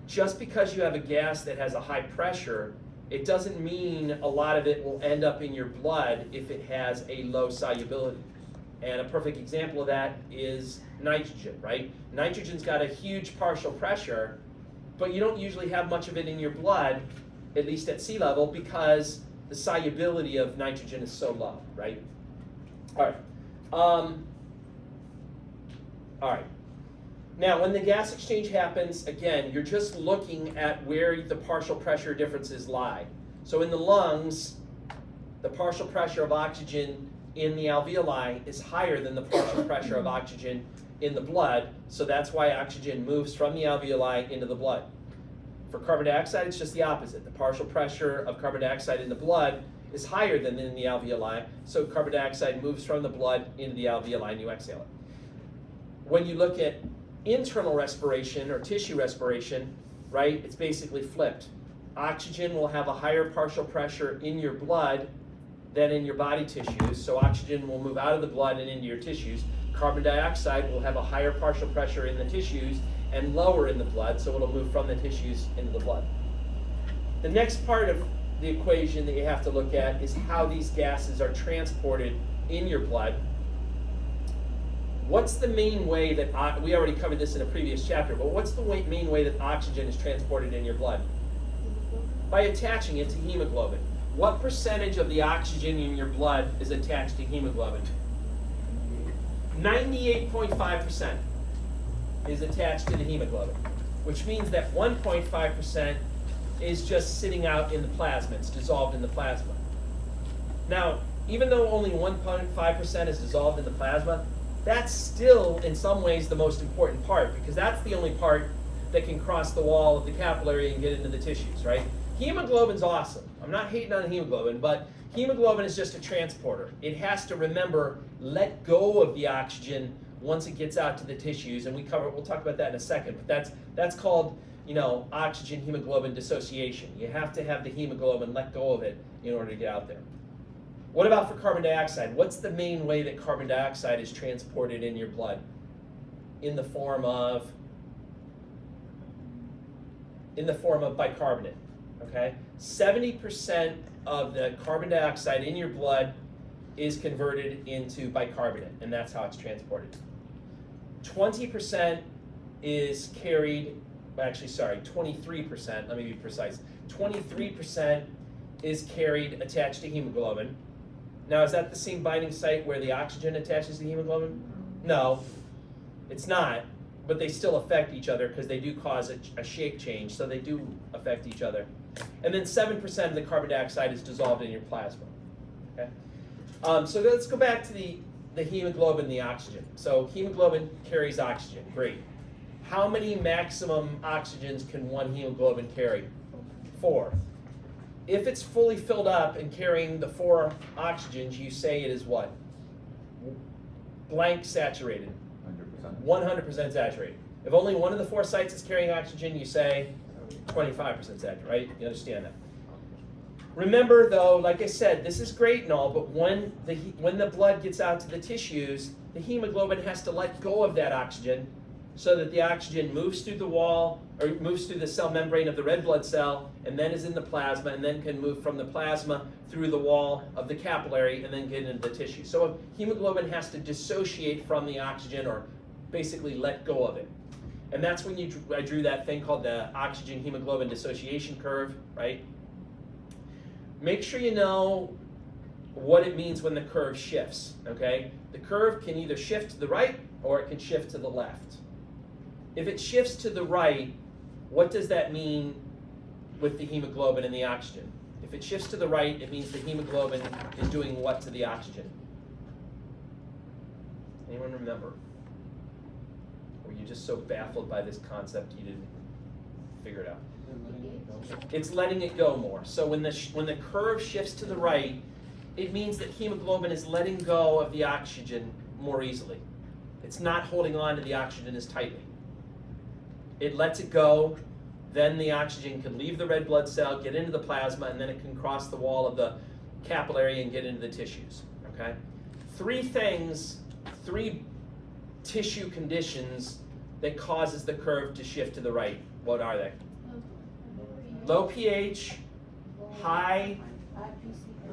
just because you have a gas that has a high pressure, it doesn't mean a lot of it will end up in your blood if it has a low solubility. And a perfect example of that is nitrogen, right? Nitrogen's got a huge partial pressure, but you don't usually have much of it in your blood, at least at sea level, because the solubility of nitrogen is so low, right? All right. All right. Now, when the gas exchange happens, again, you're just looking at where the partial pressure differences lie. So in the lungs, the partial pressure of oxygen in the alveoli is higher than the partial pressure of oxygen in the blood, so that's why oxygen moves from the alveoli into the blood. For carbon dioxide, it's just the opposite. The partial pressure of carbon dioxide in the blood is higher than in the alveoli, so carbon dioxide moves from the blood into the alveoli and you exhale it. When you look at internal respiration or tissue respiration, right, it's basically flipped. Oxygen will have a higher partial pressure in your blood than in your body tissues, so oxygen will move out of the blood and into your tissues. Carbon dioxide will have a higher partial pressure in the tissues and lower in the blood, so it'll move from the tissues into the blood. The next part of the equation that you have to look at is how these gases are transported in your blood. What's the main way that, we already covered this in a previous chapter, but what's the main way that oxygen is transported in your blood? By attaching it to hemoglobin. What percentage of the oxygen in your blood is attached to hemoglobin? 98.5% is attached to the hemoglobin, which means that 1.5% is just sitting out in the plasma. It's dissolved in the plasma. Now, even though only 1.5% is dissolved in the plasma, that's still, in some ways, the most important part, because that's the only part that can cross the wall of the capillary and get into the tissues, right? Hemoglobin's awesome. I'm not hating on hemoglobin, but hemoglobin is just a transporter. It has to remember, let go of the oxygen once it gets out to the tissues, and we'll talk about that in a second, but that's called, oxygen hemoglobin dissociation. You have to have the hemoglobin let go of it in order to get out there. What about for carbon dioxide? What's the main way that carbon dioxide is transported in your blood? In the form of bicarbonate, okay? 70% of the carbon dioxide in your blood is converted into bicarbonate, and that's how it's transported. 20% is carried, 23%, let me be precise. 23% is carried attached to hemoglobin. Now, is that the same binding site where the oxygen attaches to hemoglobin? No, it's not, but they still affect each other because they do cause a shape change, so they do affect each other. And then 7% of the carbon dioxide is dissolved in your plasma. Okay? So let's go back to the hemoglobin and the oxygen. So hemoglobin carries oxygen, great. How many maximum oxygens can one hemoglobin carry? 4. If it's fully filled up and carrying the 4 oxygens, you say it is what? Blank saturated. 100% saturated. If only one of the 4 sites is carrying oxygen, you say 25% saturated, right? You understand that. Remember though, like I said, this is great and all, but when the blood gets out to the tissues, the hemoglobin has to let go of that oxygen so that the oxygen moves through the wall, or moves through the cell membrane of the red blood cell, and then is in the plasma, and then can move from the plasma through the wall of the capillary, and then get into the tissue. So hemoglobin has to dissociate from the oxygen, or basically let go of it. And that's when I drew that thing called the oxygen hemoglobin dissociation curve, right? Make sure you know what it means when the curve shifts, okay? The curve can either shift to the right or it can shift to the left. If it shifts to the right, what does that mean with the hemoglobin and the oxygen? If it shifts to the right, it means the hemoglobin is doing what to the oxygen? Anyone remember? Were you just so baffled by this concept you didn't figure it out? It's letting it go more. So when the curve shifts to the right, it means that hemoglobin is letting go of the oxygen more easily. It's not holding on to the oxygen as tightly. It lets it go, then the oxygen can leave the red blood cell, get into the plasma, and then it can cross the wall of the capillary and get into the tissues, okay? 3 tissue conditions that causes the curve to shift to the right. What are they? Low pH, high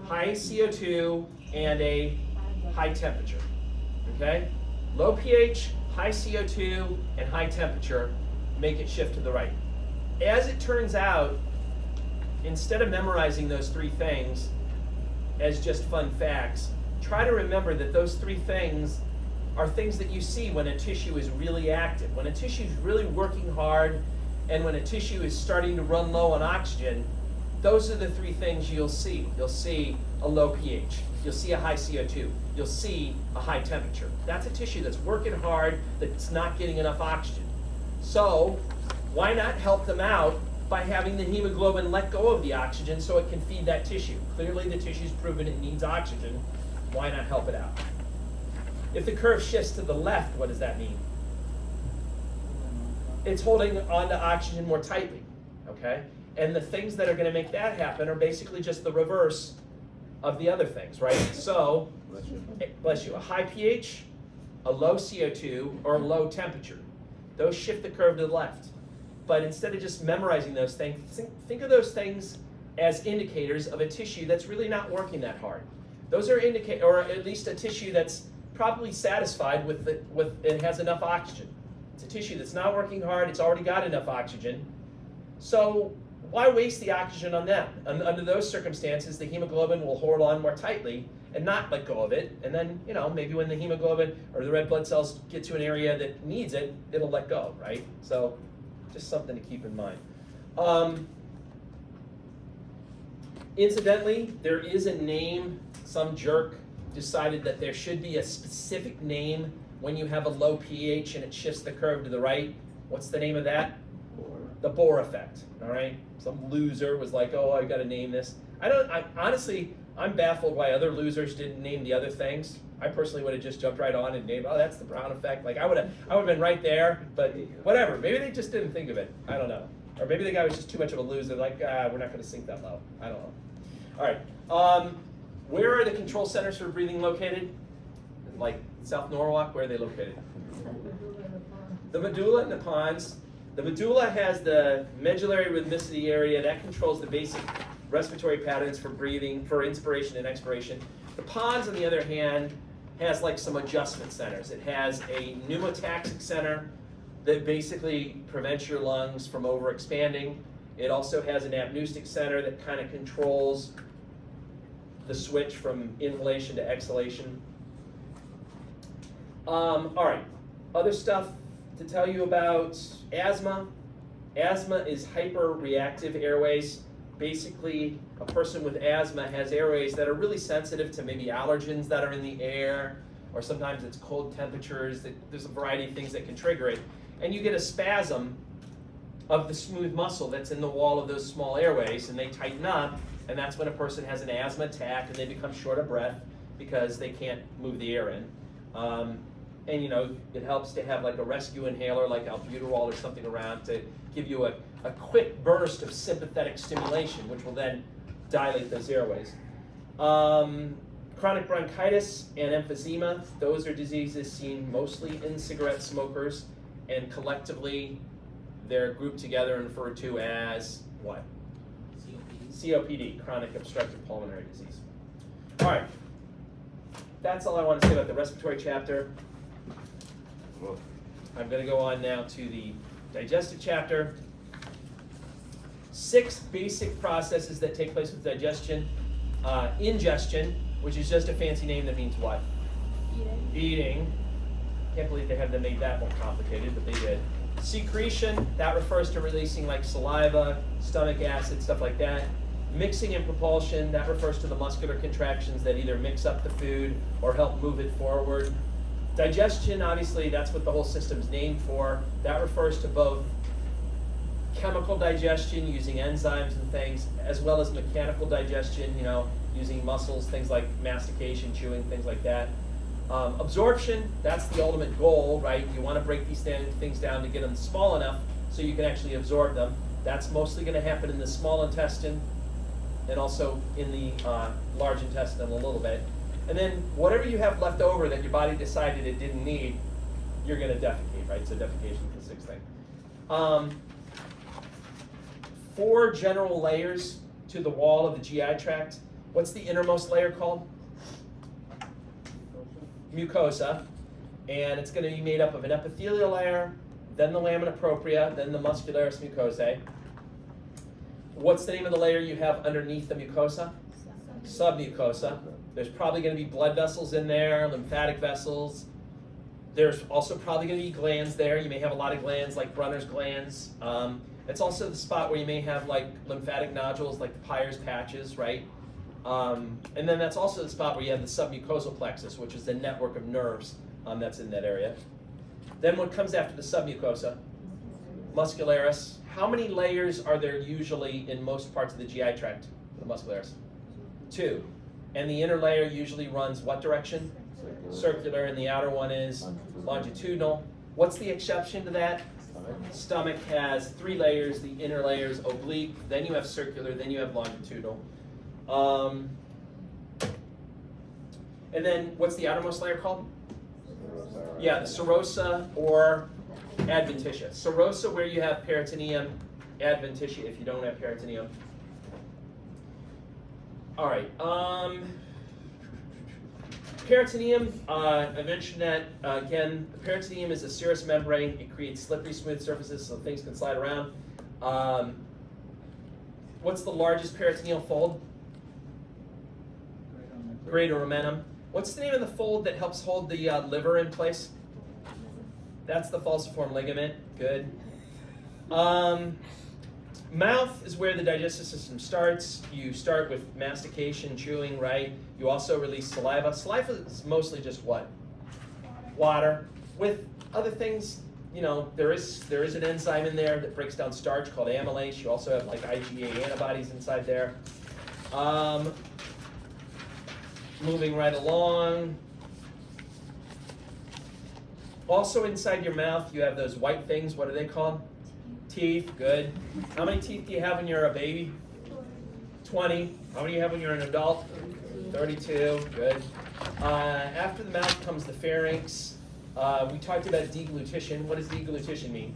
CO2, and a high temperature, okay? Low pH, high CO2, and high temperature make it shift to the right. As it turns out, instead of memorizing those 3 things as just fun facts, try to remember that those 3 things are things that you see when a tissue is really active. When a tissue is really working hard, and when a tissue is starting to run low on oxygen, those are the 3 things you'll see. You'll see a low pH. You'll see a high CO2. You'll see a high temperature. That's a tissue that's working hard, that's not getting enough oxygen. So why not help them out by having the hemoglobin let go of the oxygen so it can feed that tissue? Clearly the tissue's proven it needs oxygen. Why not help it out? If the curve shifts to the left, what does that mean? it's holding onto oxygen more tightly, okay? And the things that are going to make that happen are basically just the reverse of the other things, right? So, bless you, a high pH, a low CO2, or a low temperature. Those shift the curve to the left. But instead of just memorizing those things, think of those things as indicators of a tissue that's really not working that hard. Those are or at least a tissue that's probably satisfied with it has enough oxygen. It's a tissue that's not working hard, it's already got enough oxygen. So why waste the oxygen on them? Under those circumstances, the hemoglobin will hold on more tightly and not let go of it. And then, maybe when the hemoglobin or the red blood cells get to an area that needs it, it'll let go, right? So just something to keep in mind. Incidentally, there is a name. Some jerk decided that there should be a specific name when you have a low pH and it shifts the curve to the right. What's the name of that? The Bohr effect, all right? Some loser was like, oh, I gotta name this. Honestly, I'm baffled why other losers didn't name the other things. I personally would have just jumped right on and named, oh, that's the Brown effect. Like I would have been right there, but whatever. Maybe they just didn't think of it. I don't know. Or maybe the guy was just too much of a loser, like, we're not gonna sink that low. I don't know. All right, where are the control centers for breathing located? Like South Norwalk, where are they located? The medulla and the pons. The medulla has the medullary rhythmicity area that controls the basic respiratory patterns for breathing, for inspiration and expiration. The pons, on the other hand, has like some adjustment centers. It has a pneumotaxic center that basically prevents your lungs from overexpanding. It also has an apneustic center that kind of controls the switch from inhalation to exhalation. All right, other stuff to tell you about asthma. Asthma is hyperreactive airways. Basically, a person with asthma has airways that are really sensitive to maybe allergens that are in the air, or sometimes it's cold temperatures. There's a variety of things that can trigger it. And you get a spasm of the smooth muscle that's in the wall of those small airways, and they tighten up, and that's when a person has an asthma attack and they become short of breath because they can't move the air in. And it helps to have like a rescue inhaler like albuterol or something around to give you a quick burst of sympathetic stimulation, which will then dilate those airways. Chronic bronchitis and emphysema, those are diseases seen mostly in cigarette smokers, and collectively they're grouped together and referred to as what? COPD, chronic obstructive pulmonary disease. All right, that's all I want to say about the respiratory chapter. I'm going to go on now to the digestive chapter. 6 basic processes that take place with digestion. Ingestion, which is just a fancy name that means what? Eating. Can't believe they haven't made that more complicated, but they did. Secretion, that refers to releasing like saliva, stomach acid, stuff like that. Mixing and propulsion, that refers to the muscular contractions that either mix up the food or help move it forward. Digestion, obviously, that's what the whole system's named for. That refers to both chemical digestion using enzymes and things, as well as mechanical digestion, using muscles, things like mastication, chewing, things like that. Absorption, that's the ultimate goal, right? You want to break these things down to get them small enough so you can actually absorb them. That's mostly going to happen in the small intestine and also in the large intestine a little bit. And then whatever you have left over that your body decided it didn't need, you're going to defecate, right? So defecation is the 6th thing. 4 general layers to the wall of the GI tract. What's the innermost layer called? Mucosa. And it's going to be made up of an epithelial layer, then the lamina propria, then the muscularis mucosae. What's the name of the layer you have underneath the mucosa? Submucosa. There's probably going to be blood vessels in there, lymphatic vessels. There's also probably going to be glands there. You may have a lot of glands like Brunner's glands. It's also the spot where you may have like lymphatic nodules like the Peyer's patches, right? And then that's also the spot where you have the submucosal plexus, which is the network of nerves that's in that area. Then what comes after the submucosa? Muscularis. How many layers are there usually in most parts of the GI tract, the muscularis? 2. And the inner layer usually runs what direction? Circular, and the outer one is longitudinal. What's the exception to that? Stomach has 3 layers. The inner layer is oblique. Then you have circular. Then you have longitudinal. And then what's the outermost layer called? Yeah, the serosa or adventitia. Serosa where you have peritoneum, adventitia if you don't have peritoneum. All right. Peritoneum, I mentioned that again. The peritoneum is a serous membrane. It creates slippery, smooth surfaces so things can slide around. What's the largest peritoneal fold? Greater omentum. What's the name of the fold that helps hold the liver in place? That's the falciform ligament. Good. Mouth is where the digestive system starts. You start with mastication, chewing, right? You also release saliva. Saliva is mostly just what? Water. With other things, you know, there is an enzyme in there that breaks down starch called amylase. You also have like IgA antibodies inside there. Moving right along. Also inside your mouth, you have those white things. What are they called? Teeth. Good. How many teeth do you have when you're a baby? 20. How many do you have when you're an adult? 32. Good. After the mouth comes the pharynx. We talked about deglutition. What does deglutition mean?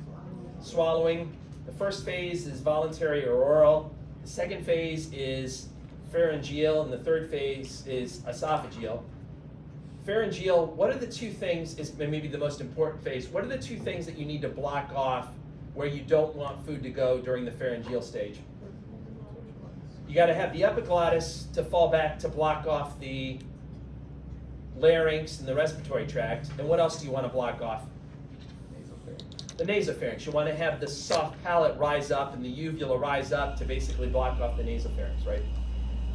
Swallowing. The first phase is voluntary or oral. The second phase is pharyngeal, and the third phase is esophageal. Pharyngeal, what are the 2 things, is maybe the most important phase, what are the 2 things that you need to block off where you don't want food to go during the pharyngeal stage? You got to have the epiglottis to fall back to block off the larynx and the respiratory tract. And what else do you want to block off? The nasopharynx. You want to have the soft palate rise up and the uvula rise up to basically block off the nasopharynx, right?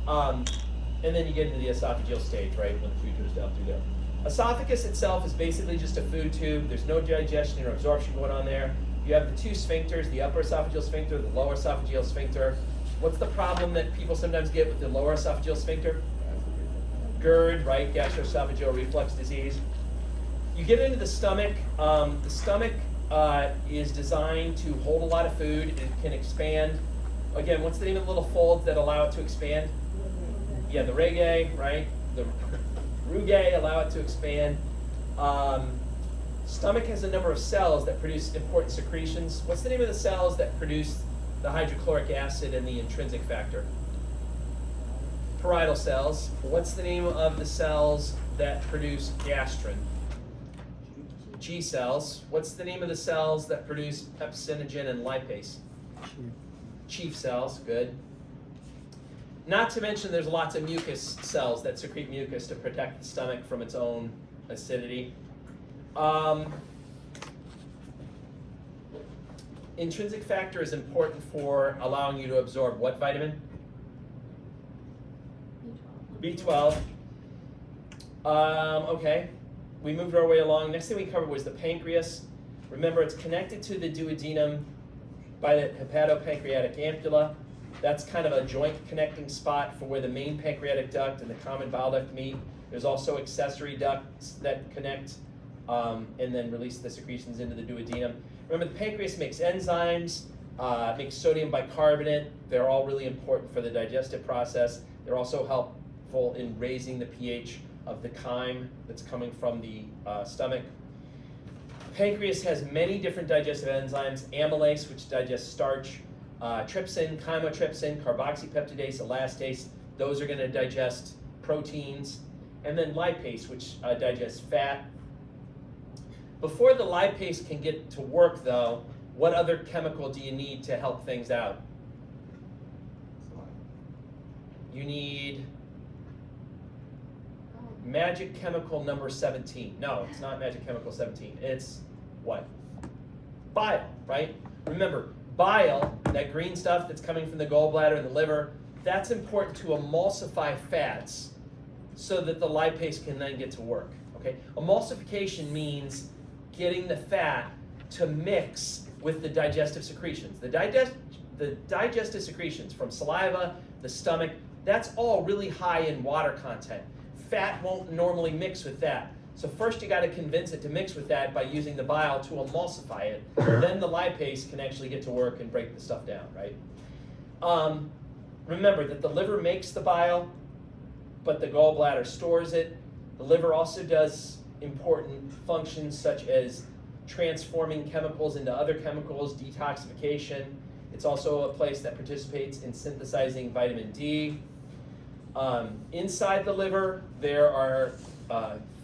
And then you get into the esophageal stage, right, when the food goes down through there. Esophagus itself is basically just a food tube. There's no digestion or absorption going on there. You have the 2 sphincters, the upper esophageal sphincter, the lower esophageal sphincter. What's the problem that people sometimes get with the lower esophageal sphincter? GERD, right, gastroesophageal reflux disease. You get into the stomach. The stomach is designed to hold a lot of food. It can expand. Again, what's the name of the little folds that allow it to expand? Yeah, the rugae, right? The rugae allow it to expand. Stomach has a number of cells that produce important secretions. What's the name of the cells that produce the hydrochloric acid and the intrinsic factor? Parietal cells. What's the name of the cells that produce gastrin? G cells. What's the name of the cells that produce pepsinogen and lipase? Chief cells. Good. Not to mention there's lots of mucus cells that secrete mucus to protect the stomach from its own acidity. Intrinsic factor is important for allowing you to absorb what vitamin? B12. Okay, we moved our way along. Next thing we covered was the pancreas. Remember, it's connected to the duodenum by the hepatopancreatic ampulla. That's kind of a joint connecting spot for where the main pancreatic duct and the common bile duct meet. There's also accessory ducts that connect and then release the secretions into the duodenum. Remember, the pancreas makes enzymes, makes sodium bicarbonate. They're all really important for the digestive process. They're also helpful in raising the pH of the chyme that's coming from the stomach. Pancreas has many different digestive enzymes: amylase, which digests starch, trypsin, chymotrypsin, carboxypeptidase, elastase. Those are going to digest proteins. And then lipase, which digests fat. Before the lipase can get to work, though, what other chemical do you need to help things out? You need magic chemical number 17. No, it's not magic chemical 17. It's what? Bile, right? Remember, bile, that green stuff that's coming from the gallbladder and the liver, that's important to emulsify fats so that the lipase can then get to work, okay? Emulsification means getting the fat to mix with the digestive secretions. The digestive secretions from saliva, the stomach, that's all really high in water content. Fat won't normally mix with that. So first you got to convince it to mix with that by using the bile to emulsify it. Then the lipase can actually get to work and break the stuff down, right? Remember that the liver makes the bile, but the gallbladder stores it. The liver also does important functions such as transforming chemicals into other chemicals, detoxification. It's also a place that participates in synthesizing vitamin D. Inside the liver, there are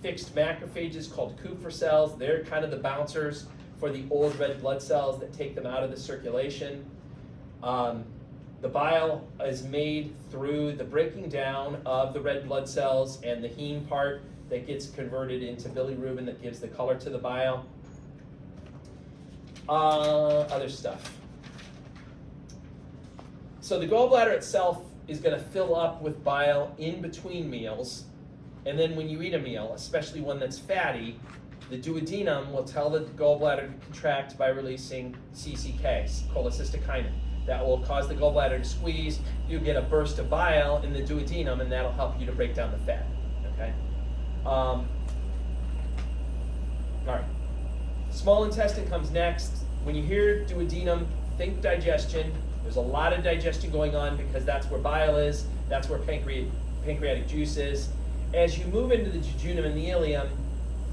fixed macrophages called Kupffer cells. They're kind of the bouncers for the old red blood cells that take them out of the circulation. The bile is made through the breaking down of the red blood cells and the heme part that gets converted into bilirubin that gives the color to the bile. Other stuff. So the gallbladder itself is going to fill up with bile in between meals, and then when you eat a meal, especially one that's fatty, the duodenum will tell the gallbladder to contract by releasing CCK, cholecystokinin. That will cause the gallbladder to squeeze. You get a burst of bile in the duodenum, and that'll help you to break down the fat. Okay. All right. Small intestine comes next. When you hear duodenum, think digestion. There's a lot of digestion going on because that's where bile is. That's where pancreatic juice is. As you move into the jejunum and the ileum,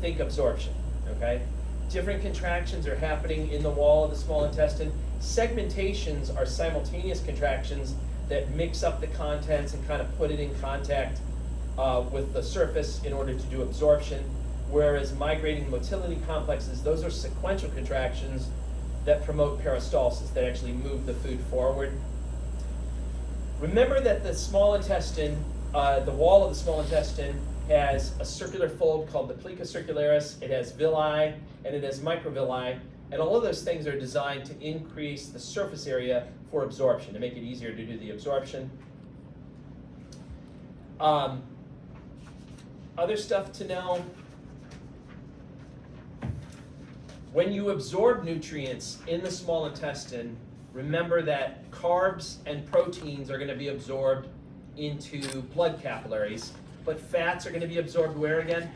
think absorption. Okay. Different contractions are happening in the wall of the small intestine. Segmentations are simultaneous contractions that mix up the contents and kind of put it in contact with the surface in order to do absorption. Whereas migrating motility complexes, those are sequential contractions that promote peristalsis, that actually move the food forward. Remember that the small intestine, the wall of the small intestine has a circular fold called the plica circularis. It has villi and it has microvilli, and all of those things are designed to increase the surface area for absorption, to make it easier to do the absorption. Other stuff to know. When you absorb nutrients in the small intestine, remember that carbs and proteins are going to be absorbed into blood capillaries, but fats are going to be absorbed where again?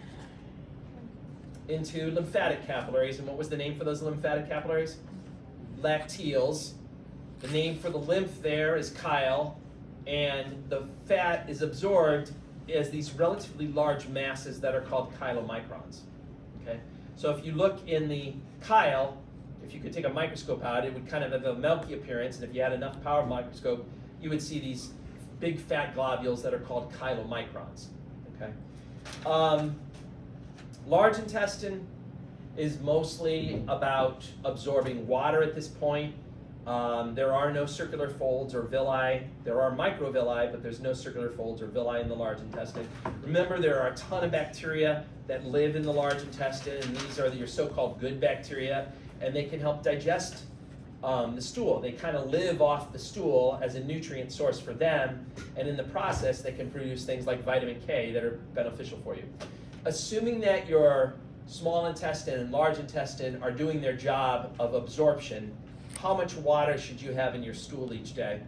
Into lymphatic capillaries. And what was the name for those lymphatic capillaries? Lacteals. The name for the lymph there is chyle, and the fat is absorbed as these relatively large masses that are called chylomicrons. Okay? So if you look in the chyle, if you could take a microscope out, it would kind of have a milky appearance, and if you had enough power microscope, you would see these big fat globules that are called chylomicrons. Okay? Large intestine is mostly about absorbing water at this point. There are no circular folds or villi. There are microvilli, but there's no circular folds or villi in the large intestine. Remember, there are a ton of bacteria that live in the large intestine, and these are your so-called good bacteria, and they can help digest the stool. They kind of live off the stool as a nutrient source for them, and in the process, they can produce things like vitamin K that are beneficial for you. Assuming that your small intestine and large intestine are doing their job of absorption, how much water should you have in your stool each day?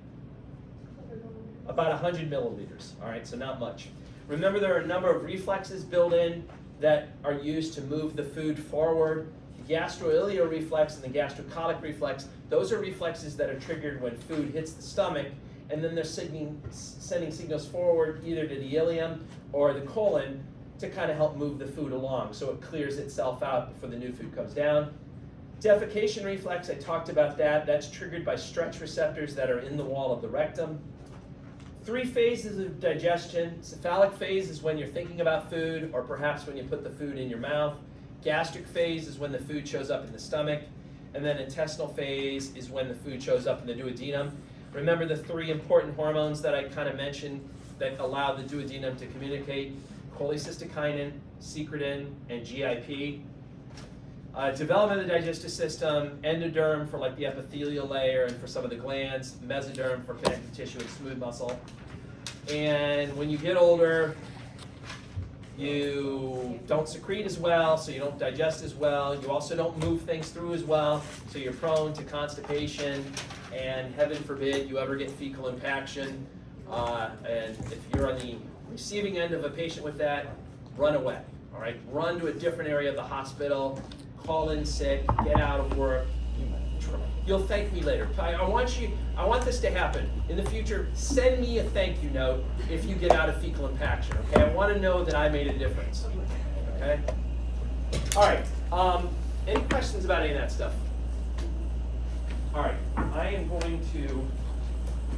About 100 milliliters, all right, so not much. Remember, there are a number of reflexes built in that are used to move the food forward. The gastroileal reflex and the gastrocolic reflex, those are reflexes that are triggered when food hits the stomach, and then they're sending signals forward either to the ileum or the colon to kind of help move the food along so it clears itself out before the new food comes down. Defecation reflex, I talked about that. That's triggered by stretch receptors that are in the wall of the rectum. 3 phases of digestion. Cephalic phase is when you're thinking about food, or perhaps when you put the food in your mouth. Gastric phase is when the food shows up in the stomach. And then intestinal phase is when the food shows up in the duodenum. Remember the 3 important hormones that I kind of mentioned that allow the duodenum to communicate: cholecystokinin, secretin, and GIP. Development of the digestive system: endoderm for like the epithelial layer and for some of the glands, mesoderm for connective tissue and smooth muscle. And when you get older, you don't secrete as well, so you don't digest as well. You also don't move things through as well, so you're prone to constipation, and heaven forbid you ever get fecal impaction. And if you're on the receiving end of a patient with that, run away, All right, run to a different area of the hospital, call in sick, get out of work. You'll thank me later. I want this to happen. In the future, send me a thank you note if you get out of fecal impaction, okay? I want to know that I made a difference, okay? All right, any questions about any of that stuff? All right, I am going to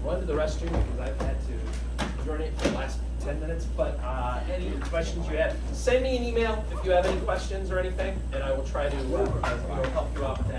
run to the restroom because I've had to urinate for the last 10 minutes, but any questions you have, send me an email if you have any questions or anything, and I will try to help you out with that.